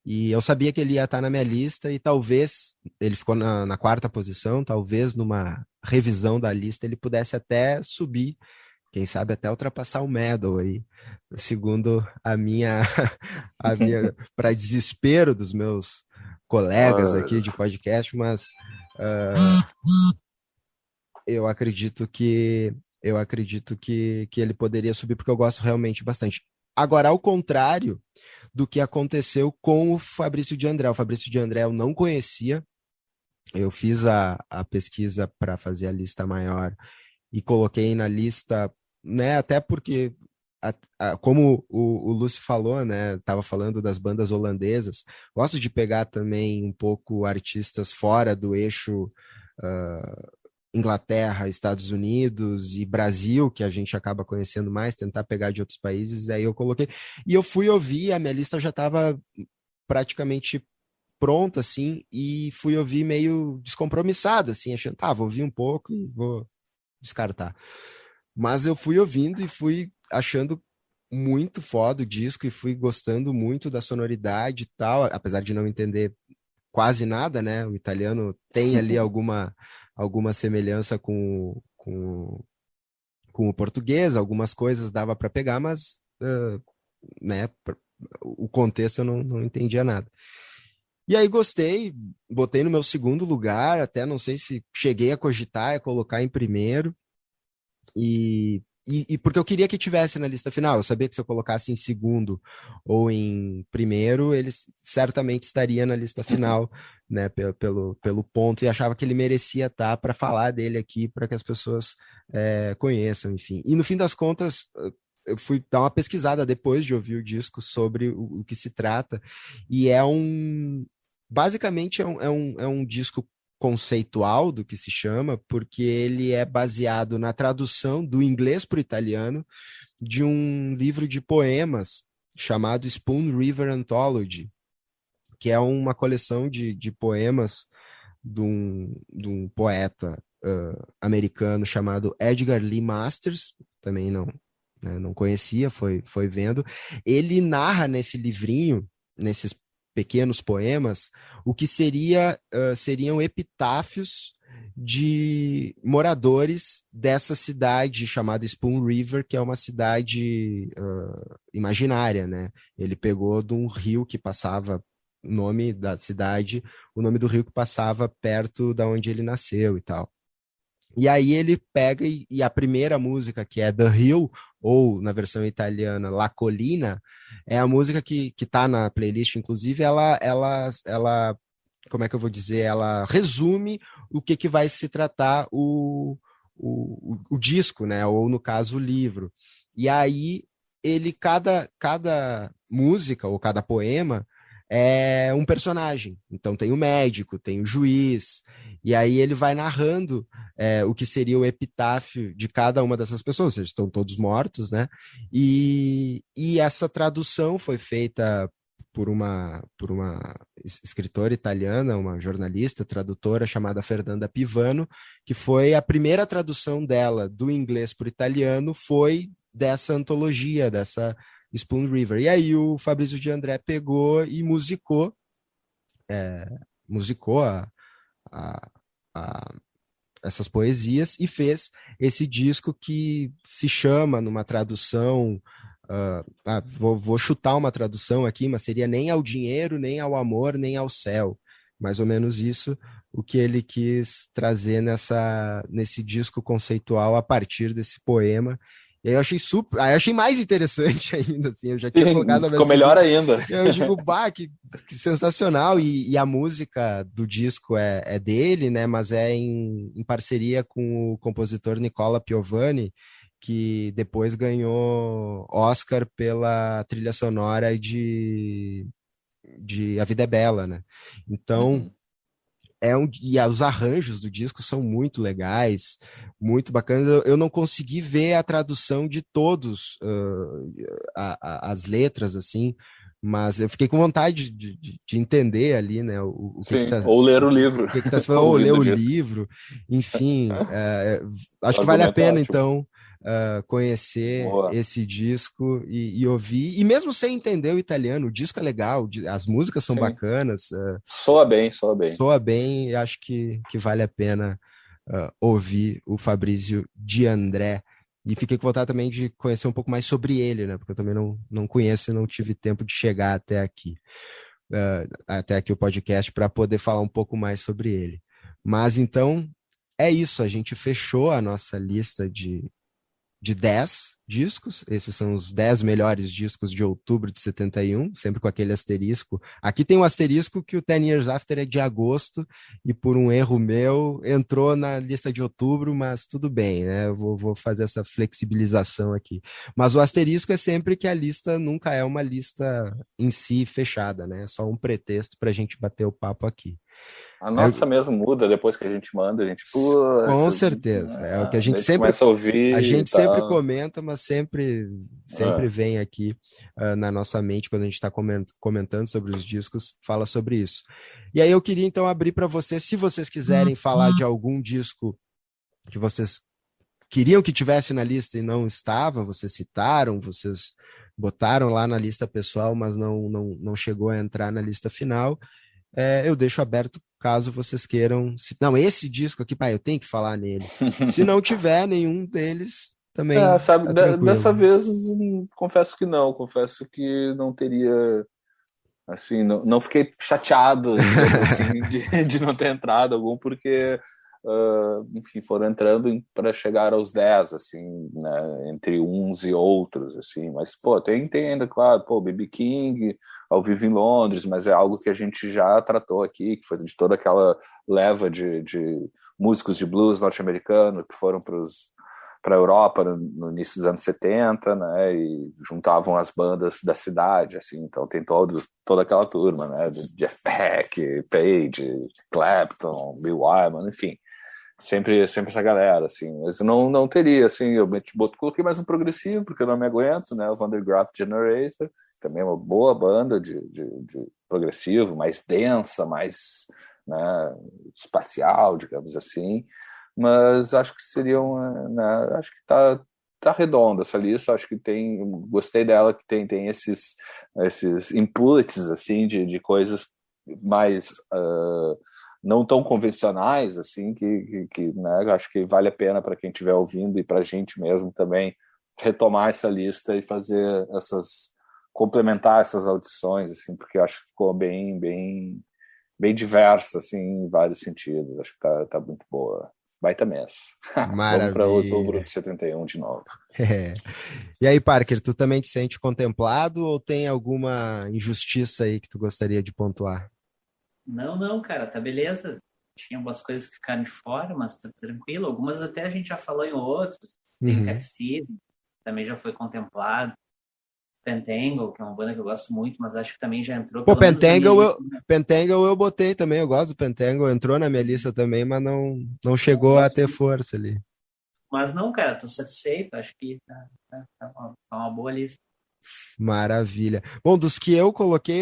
e eu sabia que ele ia estar na minha lista e talvez ele ficou na 4ª posição, talvez numa revisão da lista ele pudesse até subir, quem sabe até ultrapassar o Medal aí, segundo a minha para desespero dos meus colegas aqui de podcast, mas eu acredito que ele poderia subir porque eu gosto realmente bastante. Agora, ao contrário do que aconteceu com o Fabrício de André. O Fabrício de André eu não conhecia. Eu fiz a pesquisa para fazer a lista maior e coloquei na lista, né? Até porque, como o Lúcio falou, né? Tava falando das bandas holandesas. Gosto de pegar também um pouco artistas fora do eixo Inglaterra, Estados Unidos e Brasil, que a gente acaba conhecendo mais, tentar pegar de outros países, aí eu coloquei. E eu fui ouvir, a minha lista já estava praticamente pronta, assim, e fui ouvir meio descompromissado, assim, achando, tá, vou ouvir um pouco e vou descartar. Mas eu fui ouvindo e fui achando muito foda o disco e fui gostando muito da sonoridade e tal, apesar de não entender quase nada, né? O italiano tem ali alguma semelhança com o português, algumas coisas dava para pegar, mas né, o contexto eu não entendia nada. E aí gostei, botei no meu segundo lugar, até não sei se cheguei a cogitar, a colocar em primeiro, e porque eu queria que tivesse na lista final. Eu sabia que se eu colocasse em segundo ou em primeiro, ele certamente estaria na lista final, né, pelo ponto, e achava que ele merecia estar para falar dele aqui, para que as pessoas conheçam, enfim. E no fim das contas, eu fui dar uma pesquisada depois de ouvir o disco sobre o que se trata, e basicamente é um disco conceitual do que se chama, porque ele é baseado na tradução do inglês para o italiano de um livro de poemas chamado Spoon River Anthology, que é uma coleção de poemas de um poeta americano chamado Edgar Lee Masters, também não conhecia, foi vendo. Ele narra nesse livrinho, nesses pequenos poemas, o que seriam epitáfios de moradores dessa cidade chamada Spoon River, que é uma cidade imaginária, né? Ele pegou de um rio que passava, o nome da cidade, o nome do rio que passava perto da onde ele nasceu e tal. E aí ele pega e a primeira música, que é The Hill, ou na versão italiana, La Collina, é a música que tá na playlist, inclusive, ela, como é que eu vou dizer, ela resume o que vai se tratar o disco, né? Ou no caso, o livro. E aí cada música ou cada poema é um personagem. Então tem o médico, tem o juiz, e aí ele vai narrando o que seria o epitáfio de cada uma dessas pessoas, ou seja, estão todos mortos, né? E essa tradução foi feita por uma escritora italiana, uma jornalista, tradutora chamada Fernanda Pivano, que foi a primeira tradução dela do inglês para o italiano, foi dessa antologia, dessa Spoon River. E aí o Fabrício de André pegou e musicou a, essas poesias e fez esse disco que se chama, numa tradução, vou chutar uma tradução aqui, mas seria Nem ao Dinheiro, Nem ao Amor, Nem ao Céu. Mais ou menos isso, o que ele quis trazer nesse disco conceitual a partir desse poema. E aí eu achei achei mais interessante ainda, assim, eu já tinha colocado a ficou melhor ainda. Eu digo, que sensacional, e a música do disco é dele, né, mas é em parceria com o compositor Nicola Piovani, que depois ganhou Oscar pela trilha sonora de A Vida é Bela, né, então... E os arranjos do disco são muito legais, muito bacanas. Eu não consegui ver a tradução de todos as letras, assim, mas eu fiquei com vontade de entender ali, né, o que Sim, que tá, ou ler o livro. o que que tá se falando, ou ler o livro, enfim, acho que vale a pena, então, conhecer Boa. esse disco e ouvir, e mesmo sem entender o italiano, o disco é legal, as músicas são Sim. bacanas, soa bem. Soa bem, e acho que vale a pena ouvir o Fabrício de André. E fiquei com vontade também de conhecer um pouco mais sobre ele, né? Porque eu também não conheço e não tive tempo de chegar até aqui o podcast, para poder falar um pouco mais sobre ele. Mas então é isso, a gente fechou a nossa lista de 10 discos. Esses são os 10 melhores discos de outubro de 71, sempre com aquele asterisco. Aqui tem um asterisco que o 10 Years After é de agosto, e por um erro meu entrou na lista de outubro, mas tudo bem, né? Eu vou fazer essa flexibilização aqui. Mas o asterisco é sempre que a lista nunca é uma lista em si fechada, né? É só um pretexto para a gente bater o papo aqui. A nossa mesmo muda depois que a gente manda, a gente... Com certeza, é o que a gente sempre começa a ouvir. A gente sempre comenta, mas sempre vem aqui na nossa mente, quando a gente está comentando sobre os discos, fala sobre isso. E aí eu queria então abrir para vocês, se vocês quiserem falar de algum disco que vocês queriam que tivesse na lista e não estava, vocês citaram, vocês botaram lá na lista pessoal, mas não chegou a entrar na lista final, eu deixo aberto caso vocês queiram. Não, esse disco aqui, eu tenho que falar nele. Se não tiver nenhum deles, também sabe, tá dessa vez, confesso que não teria, assim, não fiquei chateado assim, de não ter entrado algum, porque enfim, foram entrando para chegar aos 10, assim, né, entre uns e outros, assim, mas, tem ainda, claro, B.B. King, Ao Vivo em Londres, mas é algo que a gente já tratou aqui, que foi de toda aquela leva de músicos de blues norte-americano que foram para para a Europa no início dos anos 70, né, e juntavam as bandas da cidade, assim, então tem toda aquela turma, né, do Jeff Beck, Page, Clapton, Bill Wyman, enfim, sempre essa galera, assim, mas eu não teria, assim, eu coloquei mais um progressivo, porque eu não me aguento, né, o Van der Graaf Generator, também é uma boa banda de progressivo, mais densa, mais, né, espacial, digamos assim, mas acho que seriam, né, acho que tá redonda essa lista, acho que gostei dela, que tem esses inputs, assim, de coisas mais não tão convencionais, assim, que né, acho que vale a pena para quem estiver ouvindo e para a gente mesmo também retomar essa lista e fazer complementar essas audições, assim, porque eu acho que ficou bem diversa, assim, em vários sentidos, acho que tá muito boa. Baita mês. Vamos para outubro Maravilha. de 71 de novo. É. E aí, Parker, tu também te sente contemplado ou tem alguma injustiça aí que tu gostaria de pontuar? Não, cara, tá beleza. Tinha algumas coisas que ficaram de fora, mas tá tranquilo. Algumas até a gente já falou em outros. Tem o Cat Uhum. Stevens, também já foi contemplado. Pentangle, que é uma banda que eu gosto muito, mas acho que também já entrou, Pô, pelo menos na minha lista. Pentangle eu botei também, eu gosto do Pentangle, entrou na minha lista também, mas não Eu chegou a gosto ter muito. força ali. Mas não, cara, tô satisfeito. Acho que tá uma boa lista. Maravilha. Bom, dos que eu coloquei,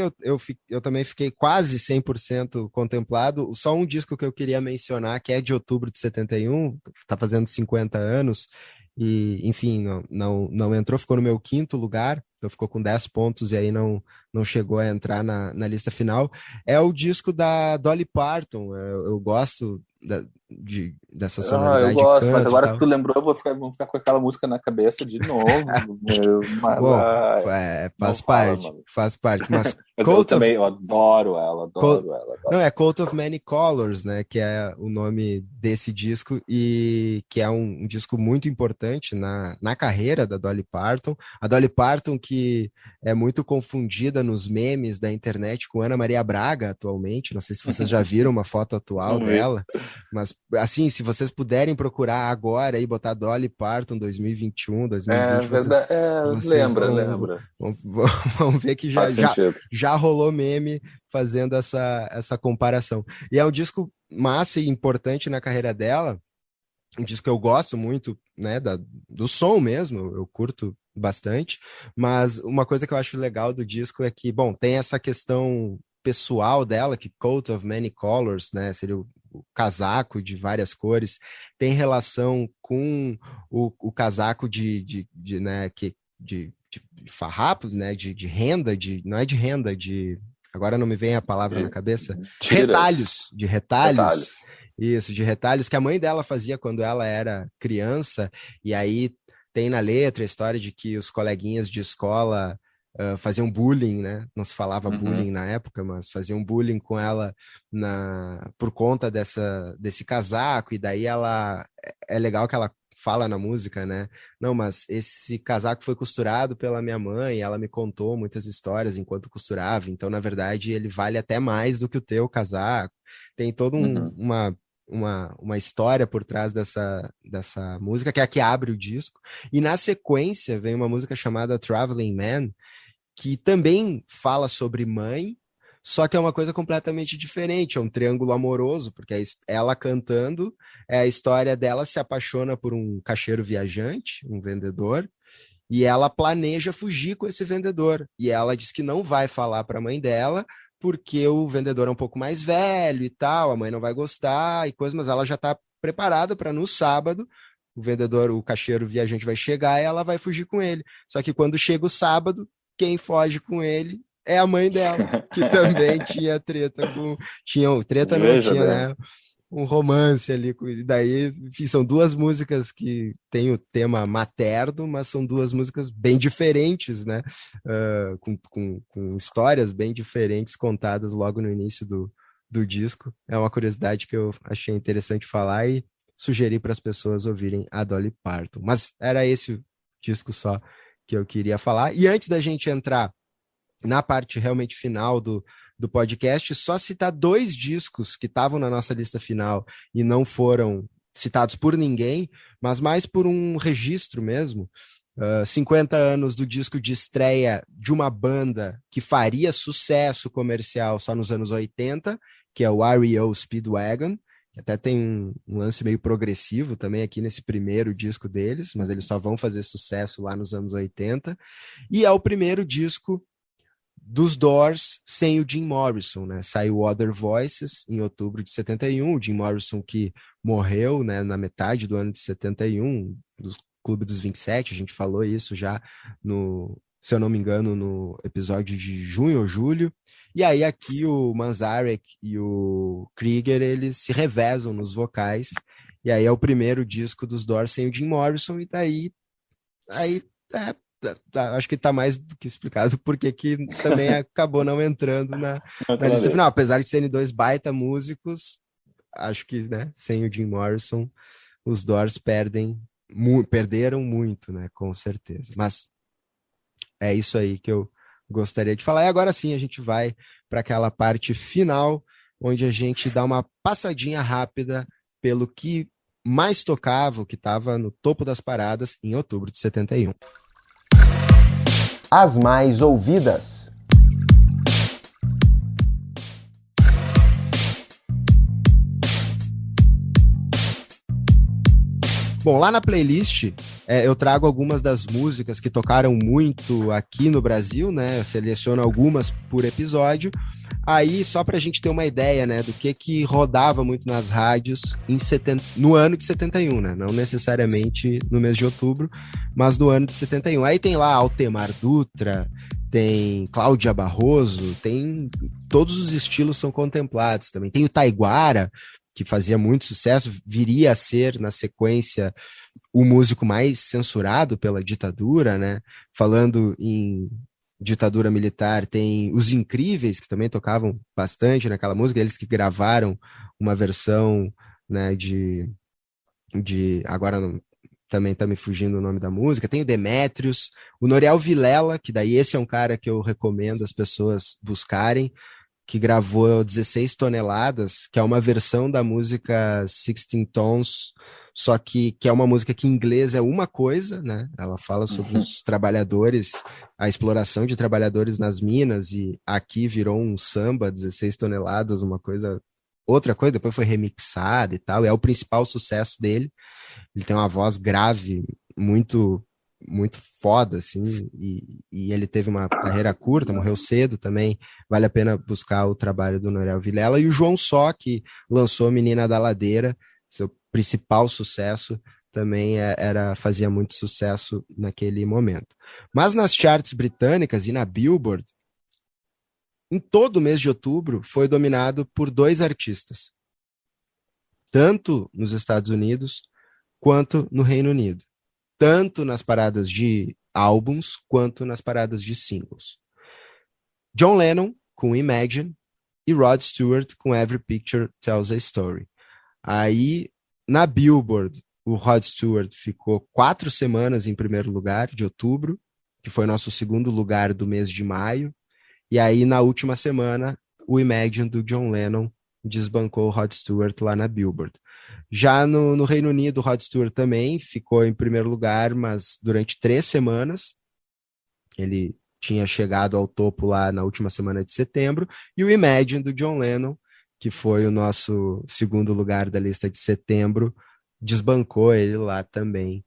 eu também fiquei quase 100% contemplado. Só um disco que eu queria mencionar, que é de outubro de 71, tá fazendo 50 anos, e, enfim, não entrou, ficou no meu quinto lugar, então ficou com 10 pontos e aí não chegou a entrar na lista final. É o disco da Dolly Parton, eu gosto dessa Eu sonoridade de gosto, mas canto e agora que tal. tu lembrou, vamos ficar com aquela música na cabeça de novo. Bom, Não fala, mano. faz parte, mas Mas eu Cult of, também, eu adoro ela, Cult- adoro ela. não, é Cult of Many Colors, né, que é o nome desse disco e que é um disco muito importante na carreira da Dolly Parton. A Dolly Parton que é muito confundida nos memes da internet com Ana Maria Braga atualmente, não sei se vocês já viram uma foto atual Não vi. dela, mas assim, se vocês puderem procurar agora e botar Dolly Parton 2021, É 2020, verdade, vocês lembra. vão ver que Faz sentido. já rolou meme fazendo essa comparação. E é um disco massa e importante na carreira dela, um disco que eu gosto muito, né, do som mesmo, eu curto bastante, mas uma coisa que eu acho legal do disco é que, bom, tem essa questão pessoal dela, que Coat of Many Colors, né, seria o casaco de várias cores, tem relação com o casaco né, de farrapos, né, de renda, não é de renda, agora não me vem a palavra na cabeça, Tiras, de retalhos, detalhes. isso, de retalhos que a mãe dela fazia quando ela era criança, e aí tem na letra a história de que os coleguinhas de escola faziam bullying, né? Não se falava bullying Uhum. na época, mas faziam bullying com ela por conta desse casaco, e daí é legal que ela fala na música, né? Não, mas esse casaco foi costurado pela minha mãe, ela me contou muitas histórias enquanto costurava, então, na verdade, ele vale até mais do que o teu casaco. Tem toda Uhum. uma história por trás dessa música, que é a que abre o disco. E na sequência vem uma música chamada Traveling Man, que também fala sobre mãe, só que é uma coisa completamente diferente, é um triângulo amoroso, porque ela cantando, é a história dela se apaixona por um caixeiro viajante, um vendedor, e ela planeja fugir com esse vendedor. E ela diz que não vai falar para a mãe dela, porque o vendedor é um pouco mais velho e tal, a mãe não vai gostar e coisa, mas ela já está preparada para no sábado o caixeiro viajante vai chegar e ela vai fugir com ele. Só que quando chega o sábado, quem foge com ele é a mãe dela, que também tinha treta com. Treta não, Veja tinha, bem. né? Um romance ali. Daí, enfim, são duas músicas que têm o tema materno, mas são duas músicas bem diferentes, né? Com histórias bem diferentes contadas logo no início do disco. É uma curiosidade que eu achei interessante falar e sugeri para as pessoas ouvirem a Dolly Parton. Mas era esse o disco só que eu queria falar. E antes da gente entrar na parte realmente final do podcast, só citar dois discos que estavam na nossa lista final e não foram citados por ninguém, mas mais por um registro mesmo. 50 anos do disco de estreia de uma banda que faria sucesso comercial só nos anos 80, que é o R.E.O. Speedwagon, que até tem um lance meio progressivo também aqui nesse primeiro disco deles, mas eles só vão fazer sucesso lá nos anos 80. E é o primeiro disco dos Doors sem o Jim Morrison, né? Saiu Other Voices em outubro de 71, o Jim Morrison que morreu, né, na metade do ano de 71, dos Clube dos 27, a gente falou isso já se eu não me engano, no episódio de junho ou julho. E aí aqui o Manzarek e o Krieger, eles se revezam nos vocais, e aí é o primeiro disco dos Doors sem o Jim Morrison, e daí acho que tá mais do que explicado porque que também acabou não entrando na lista final, apesar de serem dois baita músicos, acho que, né, sem o Jim Morrison, os Doors perderam muito, né, com certeza. Mas é isso aí que eu gostaria de falar. E agora sim a gente vai para aquela parte final, onde a gente dá uma passadinha rápida pelo que mais tocava, o que estava no topo das paradas em outubro de 71. As mais ouvidas. Bom, lá na playlist eu trago algumas das músicas que tocaram muito aqui no Brasil, né? Eu seleciono algumas por episódio. Aí, só pra gente ter uma ideia, né, do que rodava muito nas rádios no ano de 71, né? Não necessariamente no mês de outubro, mas no ano de 71. Aí tem lá Altemar Dutra, tem Cláudia Barroso, tem... Todos os estilos são contemplados também. Tem o Taiguara, que fazia muito sucesso, viria a ser, na sequência, o músico mais censurado pela ditadura, né? Falando em ditadura militar, tem os Incríveis, que também tocavam bastante naquela música, eles que gravaram uma versão, né, agora também tá me fugindo o nome da música, tem o Demétrios, o Noriel Vilela, que daí esse é um cara que eu recomendo as pessoas buscarem, que gravou 16 toneladas, que é uma versão da música 16 Tons, só que é uma música que em inglês é uma coisa, né? Ela fala sobre os trabalhadores, a exploração de trabalhadores nas minas, e aqui virou um samba, 16 toneladas, outra coisa, depois foi remixada e tal, e é o principal sucesso dele. Ele tem uma voz grave, muito foda, assim, e ele teve uma carreira curta, morreu cedo também, vale a pena buscar o trabalho do Noriel Vilela, e o João Só, que lançou Menina da Ladeira, seu principal sucesso, também fazia muito sucesso naquele momento. Mas nas charts britânicas e na Billboard, em todo o mês de outubro, foi dominado por dois artistas, tanto nos Estados Unidos quanto no Reino Unido, tanto nas paradas de álbuns quanto nas paradas de singles. John Lennon com Imagine e Rod Stewart com Every Picture Tells a Story. Aí, na Billboard, o Rod Stewart ficou 4 semanas em primeiro lugar de outubro, que foi nosso segundo lugar do mês de maio. E aí, na última semana, o Imagine do John Lennon desbancou o Rod Stewart lá na Billboard. Já no Reino Unido, o Rod Stewart também ficou em primeiro lugar, mas durante 3 semanas. Ele tinha chegado ao topo lá na última semana de setembro. E o Imagine, do John Lennon, que foi o nosso segundo lugar da lista de setembro, desbancou ele lá também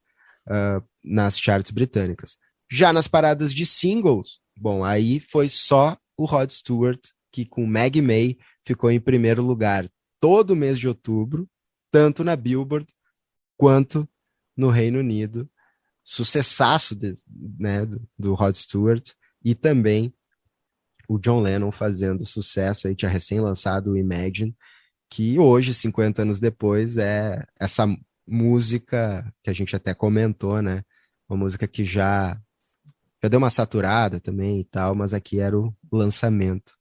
nas charts britânicas. Já nas paradas de singles, bom, aí foi só o Rod Stewart que com Maggie May ficou em primeiro lugar todo o mês de outubro, tanto na Billboard quanto no Reino Unido. Sucessaço do Rod Stewart, e também o John Lennon fazendo sucesso, aí tinha recém lançado o Imagine, que hoje, 50 anos depois, é essa música que a gente até comentou, né? Uma música que já deu uma saturada também e tal, mas aqui era o lançamento.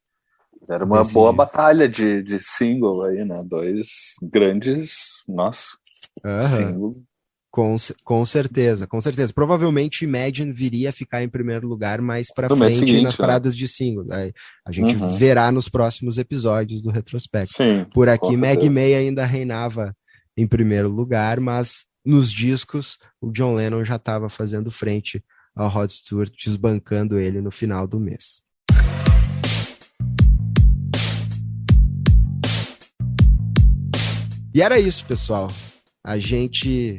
Era uma boa batalha de single aí, né? 2 grandes, nossa, singles. Com certeza, com certeza. Provavelmente Imagine viria a ficar em primeiro lugar mais pra No mês frente seguinte, nas paradas de singles. Aí a gente verá nos próximos episódios do Retrospecto. Sim, por aqui, Maggie May ainda reinava em primeiro lugar, mas nos discos o John Lennon já estava fazendo frente ao Rod Stewart, desbancando ele no final do mês. E era isso, pessoal. A gente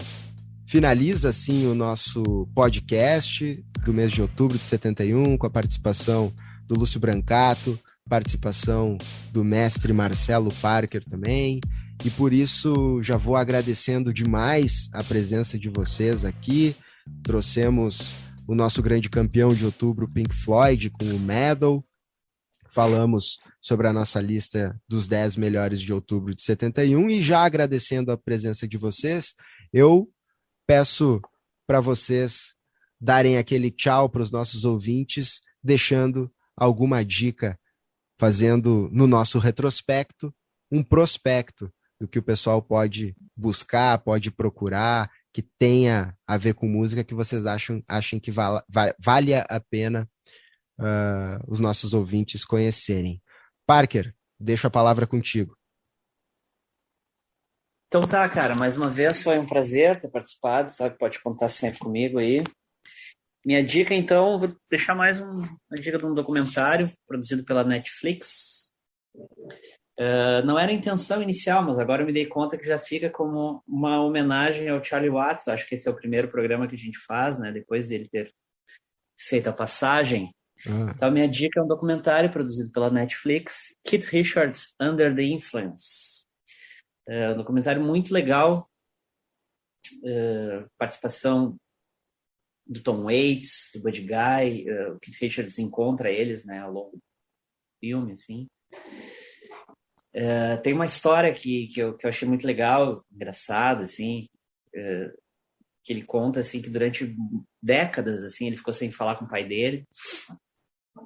finaliza, assim, o nosso podcast do mês de outubro de 71, com a participação do Lúcio Brancato, participação do mestre Marcelo Parker também, e por isso já vou agradecendo demais a presença de vocês aqui. Trouxemos o nosso grande campeão de outubro, Pink Floyd, com o Medal. Falamos sobre a nossa lista dos 10 melhores de outubro de 71 e já agradecendo a presença de vocês, eu peço para vocês darem aquele tchau para os nossos ouvintes, deixando alguma dica, fazendo no nosso retrospecto um prospecto do que o pessoal pode buscar, pode procurar, que tenha a ver com música, que vocês achem que valha a pena os nossos ouvintes conhecerem. Parker, deixo a palavra contigo. Então tá, cara, mais uma vez foi um prazer ter participado, sabe, pode contar sempre comigo aí. Minha dica, então, vou deixar mais uma dica de um documentário produzido pela Netflix. Não era a intenção inicial, mas agora eu me dei conta que já fica como uma homenagem ao Charlie Watts. Acho que esse é o primeiro programa que a gente faz, né, depois dele ter feito a passagem. Então, minha dica é um documentário produzido pela Netflix, Keith Richards, Under the Influence. É um documentário muito legal, participação do Tom Waits, do Buddy Guy, o Keith Richards encontra eles, né, ao longo do filme, assim. Tem uma história que eu achei muito legal, engraçada, assim, que ele conta, assim, que durante décadas, assim, ele ficou sem falar com o pai dele.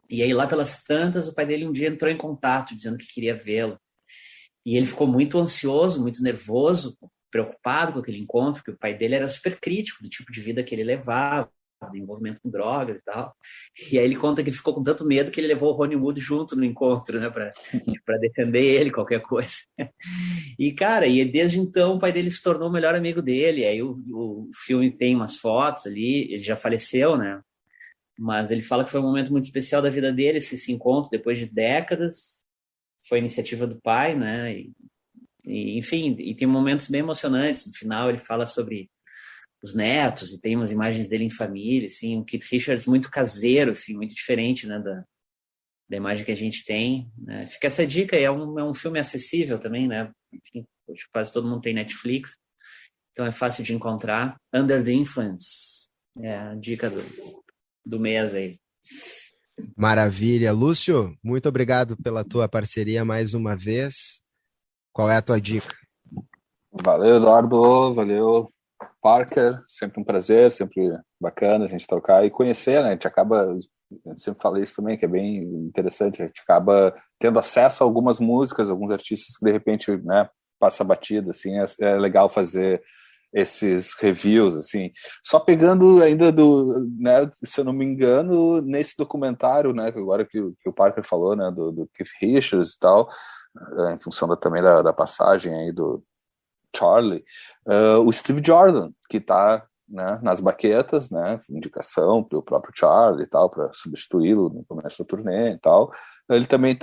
E aí, lá pelas tantas, o pai dele um dia entrou em contato, dizendo que queria vê-lo. E ele ficou muito ansioso, muito nervoso, preocupado com aquele encontro, porque o pai dele era super crítico do tipo de vida que ele levava, do envolvimento com drogas e tal. E aí ele conta que ele ficou com tanto medo que ele levou o Ronnie Wood junto no encontro, né, para defender ele, qualquer coisa. E, cara, desde então o pai dele se tornou o melhor amigo dele. Aí o filme tem umas fotos ali, ele já faleceu, né? Mas ele fala que foi um momento muito especial da vida dele, esse encontro, depois de décadas. Foi iniciativa do pai, né? Enfim, e tem momentos bem emocionantes. No final ele fala sobre os netos e tem umas imagens dele em família, assim, um Keith Richards muito caseiro, assim, muito diferente, né, da imagem que a gente tem, né? Fica essa dica, é um filme acessível também, né? Enfim, quase todo mundo tem Netflix, então é fácil de encontrar. Under the Influence é a dica do mês aí. Maravilha. Lúcio, muito obrigado pela tua parceria mais uma vez. Qual é a tua dica? Valeu, Eduardo. Valeu, Parker. Sempre um prazer, sempre bacana a gente trocar e conhecer, né? A gente acaba, eu sempre falei isso também, que é bem interessante, a gente acaba tendo acesso a algumas músicas, alguns artistas que de repente, né, passa batida, assim, é legal fazer esses reviews, assim, só pegando ainda né, se eu não me engano, nesse documentário, né, agora que o Parker falou, né, do Keith Richards e tal, em função também da passagem aí do Charlie, o Steve Jordan, que tá, né, nas baquetas, né, indicação do próprio Charlie e tal, para substituí-lo no começo da turnê e tal, ele também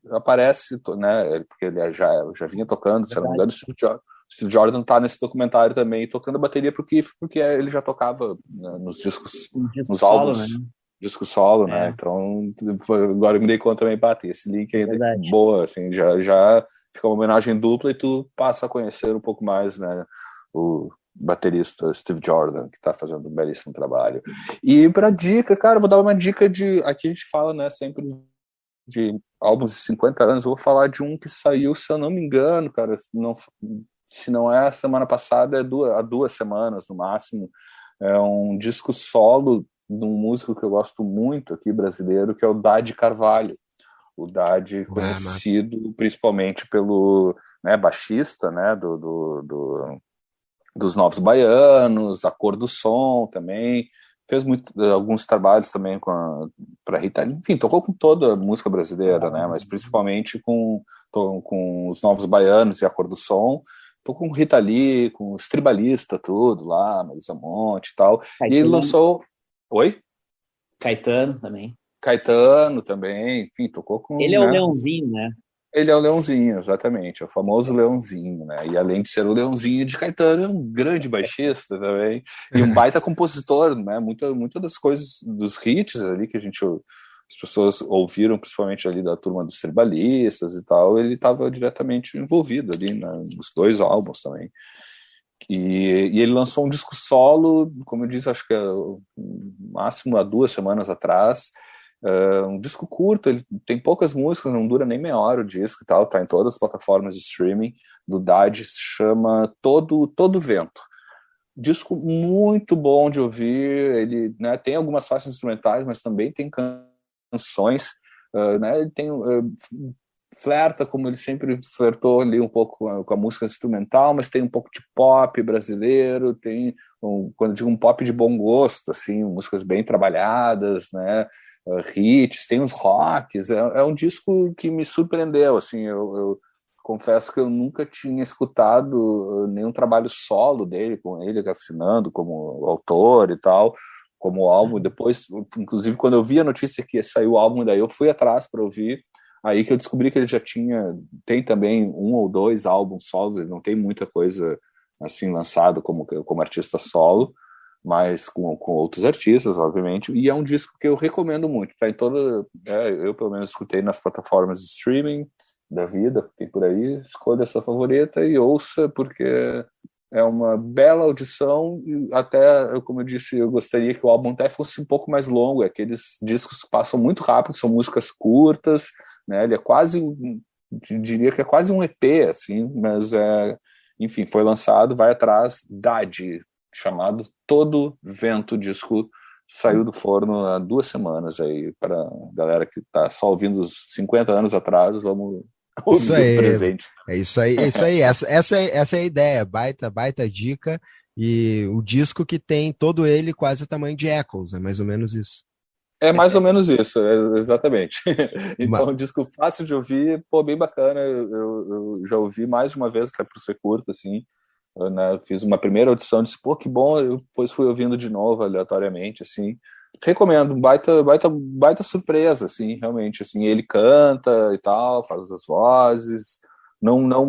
aparece, né, porque ele já vinha tocando, se eu não me engano, o Steve Jordan tá nesse documentário também, tocando a bateria pro Keith, porque ele já tocava, né, nos discos, nos álbuns, né? Disco solo, né? Então, agora eu me dei conta também, tem esse link aí, boa, assim, já fica uma homenagem dupla e tu passa a conhecer um pouco mais, né, o baterista Steve Jordan, que tá fazendo um belíssimo trabalho. E pra dica, cara, eu vou dar uma dica aqui a gente fala, né, sempre de álbuns de 50 anos, eu vou falar de um que saiu, se eu não me engano, cara, se não é a semana passada, há 2 semanas no máximo. É um disco solo de um músico que eu gosto muito aqui, brasileiro, que é o Dade Carvalho. O Dade, conhecido principalmente pelo, né, baixista, né, dos Novos Baianos, A Cor do Som também. Fez alguns trabalhos também para Rita, enfim, tocou com toda a música brasileira, né, mas principalmente com os Novos Baianos e A Cor do Som. Tô com Rita Lee, com os tribalistas, tudo lá, Marisa Monte e tal. Caetano. E ele lançou... Oi? Caetano também. Caetano também, enfim, tocou com, Ele é o né? Leãozinho, né? Ele é o Leãozinho, exatamente, é o famoso Leãozinho, né? E além de ser o Leãozinho de Caetano, é um grande baixista também, e um baita compositor, né? Muita das coisas, dos hits ali que as pessoas ouviram, principalmente ali da turma dos tribalistas e tal, ele estava diretamente envolvido ali, né, nos 2 álbuns também. E ele lançou um disco solo, como eu disse, acho que é o máximo há 2 semanas atrás. Um disco curto, ele tem poucas músicas, não dura nem meia hora o disco e tal, tá em todas as plataformas de streaming do Dade, se chama Todo Vento. Disco muito bom de ouvir, ele, né, tem algumas faixas instrumentais, mas também tem canções, né, ele tem flerta, como ele sempre flertou ali um pouco com a música instrumental, mas tem um pouco de pop brasileiro, tem, quando eu digo um pop de bom gosto, assim, músicas bem trabalhadas, né, hits, tem uns rocks, é um disco que me surpreendeu, assim, eu confesso que eu nunca tinha escutado nenhum trabalho solo dele, com ele assinando como autor e tal, como álbum. Depois, inclusive, quando eu vi a notícia que saiu o álbum, daí eu fui atrás para ouvir, aí que eu descobri que ele já tem também 1 ou 2 álbuns solos, ele não tem muita coisa assim lançado como artista solo, mas com outros artistas, obviamente, e é um disco que eu recomendo muito, tá em eu pelo menos escutei nas plataformas de streaming da vida, tem por aí, escolha a sua favorita e ouça, porque é uma bela audição, e até, como eu disse, eu gostaria que o álbum até fosse um pouco mais longo, aqueles discos que passam muito rápido, são músicas curtas, né, ele é quase, diria que é quase um EP, assim, mas enfim, foi lançado, vai atrás, Dade, chamado Todo Vento, disco saiu do forno há 2 semanas aí, para galera que tá só ouvindo os 50 anos atrás, vamos Isso ouvir o aí, presente. é isso aí, é isso aí. Essa é a ideia, baita dica. E o disco que tem todo ele quase o tamanho de Echoes, é mais ou menos isso. É mais ou menos isso, exatamente. Ma- Então, um disco fácil de ouvir, pô, bem bacana. Eu já ouvi mais de uma vez, até por ser curto, assim. Né, fiz uma primeira audição, disse, pô, que bom. Eu depois fui ouvindo de novo, aleatoriamente, assim. Recomendo, baita surpresa, assim, realmente. Assim, ele canta e tal, faz as vozes. Não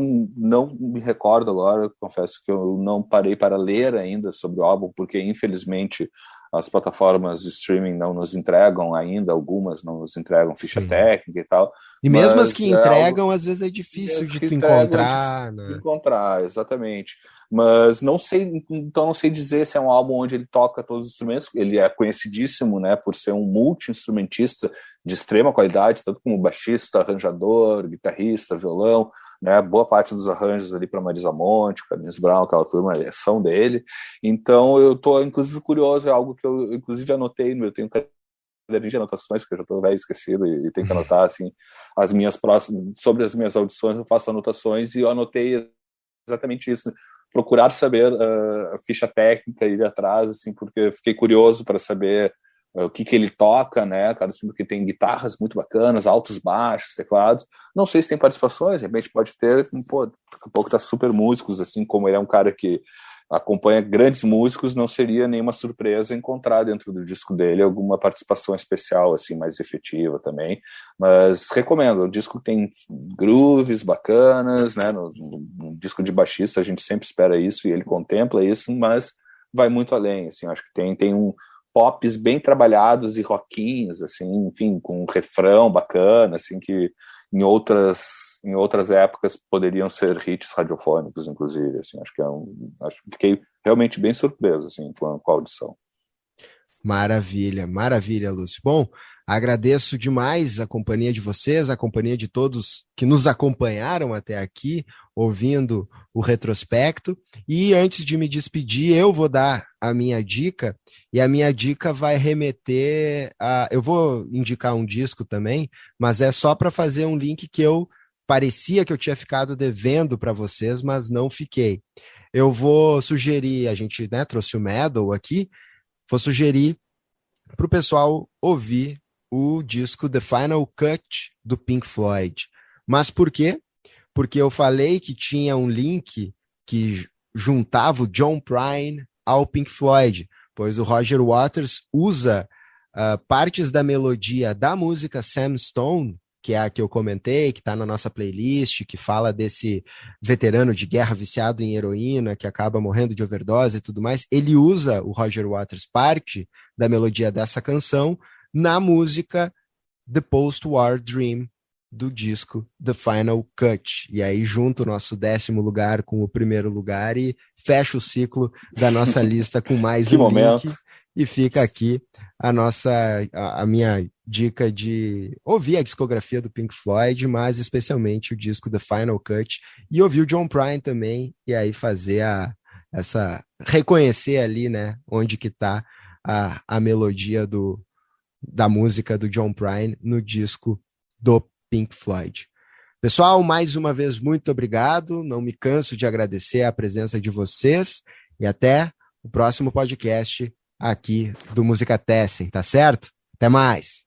me recordo agora, confesso que eu não parei para ler ainda sobre o álbum, porque infelizmente as plataformas de streaming não nos entregam ainda, algumas não nos entregam ficha Sim. técnica e tal, E mesmo as mas que é algo entregam, às vezes é difícil mesmo de que tu entregam é encontrar, difícil de né? encontrar, exatamente. Mas não sei, então não sei dizer se é um álbum onde ele toca todos os instrumentos. Ele é conhecidíssimo, né, por ser um multi-instrumentista de extrema qualidade, tanto como baixista, arranjador, guitarrista, violão, né, boa parte dos arranjos ali para Marisa Monte, Carlinhos Brown, aquela turma, são dele. Então eu tô inclusive curioso, é algo que eu inclusive anotei, eu tenho caderninho de anotações, porque eu já estou velho esquecido e tenho que anotar assim as minhas próximas, sobre as minhas audições, eu faço anotações e eu anotei exatamente isso, procurar saber a ficha técnica e ir atrás, assim, porque eu fiquei curioso para saber o que ele toca, né, cara, assim, porque tem guitarras muito bacanas, altos, baixos, teclados, não sei se tem participações, de repente pode ter, pô, daqui a pouco tá super músicos, assim, como ele é um cara que acompanha grandes músicos, não seria nenhuma surpresa encontrar dentro do disco dele alguma participação especial, assim, mais efetiva também, mas recomendo, o disco tem grooves bacanas, né, no disco de baixista a gente sempre espera isso e ele contempla isso, mas vai muito além, assim, acho que tem um pops bem trabalhados e rockinhos, assim, enfim, com um refrão bacana, assim, que em outras épocas poderiam ser hits radiofônicos, inclusive, assim, acho que fiquei realmente bem surpreso, assim, com a audição. Maravilha, Lúcio. Bom, agradeço demais a companhia de vocês, a companhia de todos que nos acompanharam até aqui, ouvindo o retrospecto. E antes de me despedir, eu vou dar a minha dica, e a minha dica vai remeter a. Eu vou indicar um disco também, mas é só para fazer um link que eu parecia que eu tinha ficado devendo para vocês, mas não fiquei. Eu vou sugerir, a gente, né, trouxe o Medal aqui. Vou sugerir para o pessoal ouvir o disco The Final Cut do Pink Floyd. Mas por quê? Porque eu falei que tinha um link que juntava o John Prine ao Pink Floyd, pois o Roger Waters usa partes da melodia da música Sam Stone, que é a que eu comentei, que está na nossa playlist, que fala desse veterano de guerra viciado em heroína, que acaba morrendo de overdose e tudo mais. Ele usa, o Roger Waters, parte da melodia dessa canção na música The Post-War Dream, do disco The Final Cut. E aí junta o nosso 10º lugar com o primeiro lugar e fecha o ciclo da nossa lista com mais um link. E fica aqui a minha dica de ouvir a discografia do Pink Floyd, mas especialmente o disco The Final Cut, e ouvir o John Prine também, e aí fazer reconhecer ali, né, onde que tá a melodia da música do John Prine no disco do Pink Floyd. Pessoal, mais uma vez, muito obrigado. Não me canso de agradecer a presença de vocês e até o próximo podcast aqui do Musicatessen, tá certo? Até mais!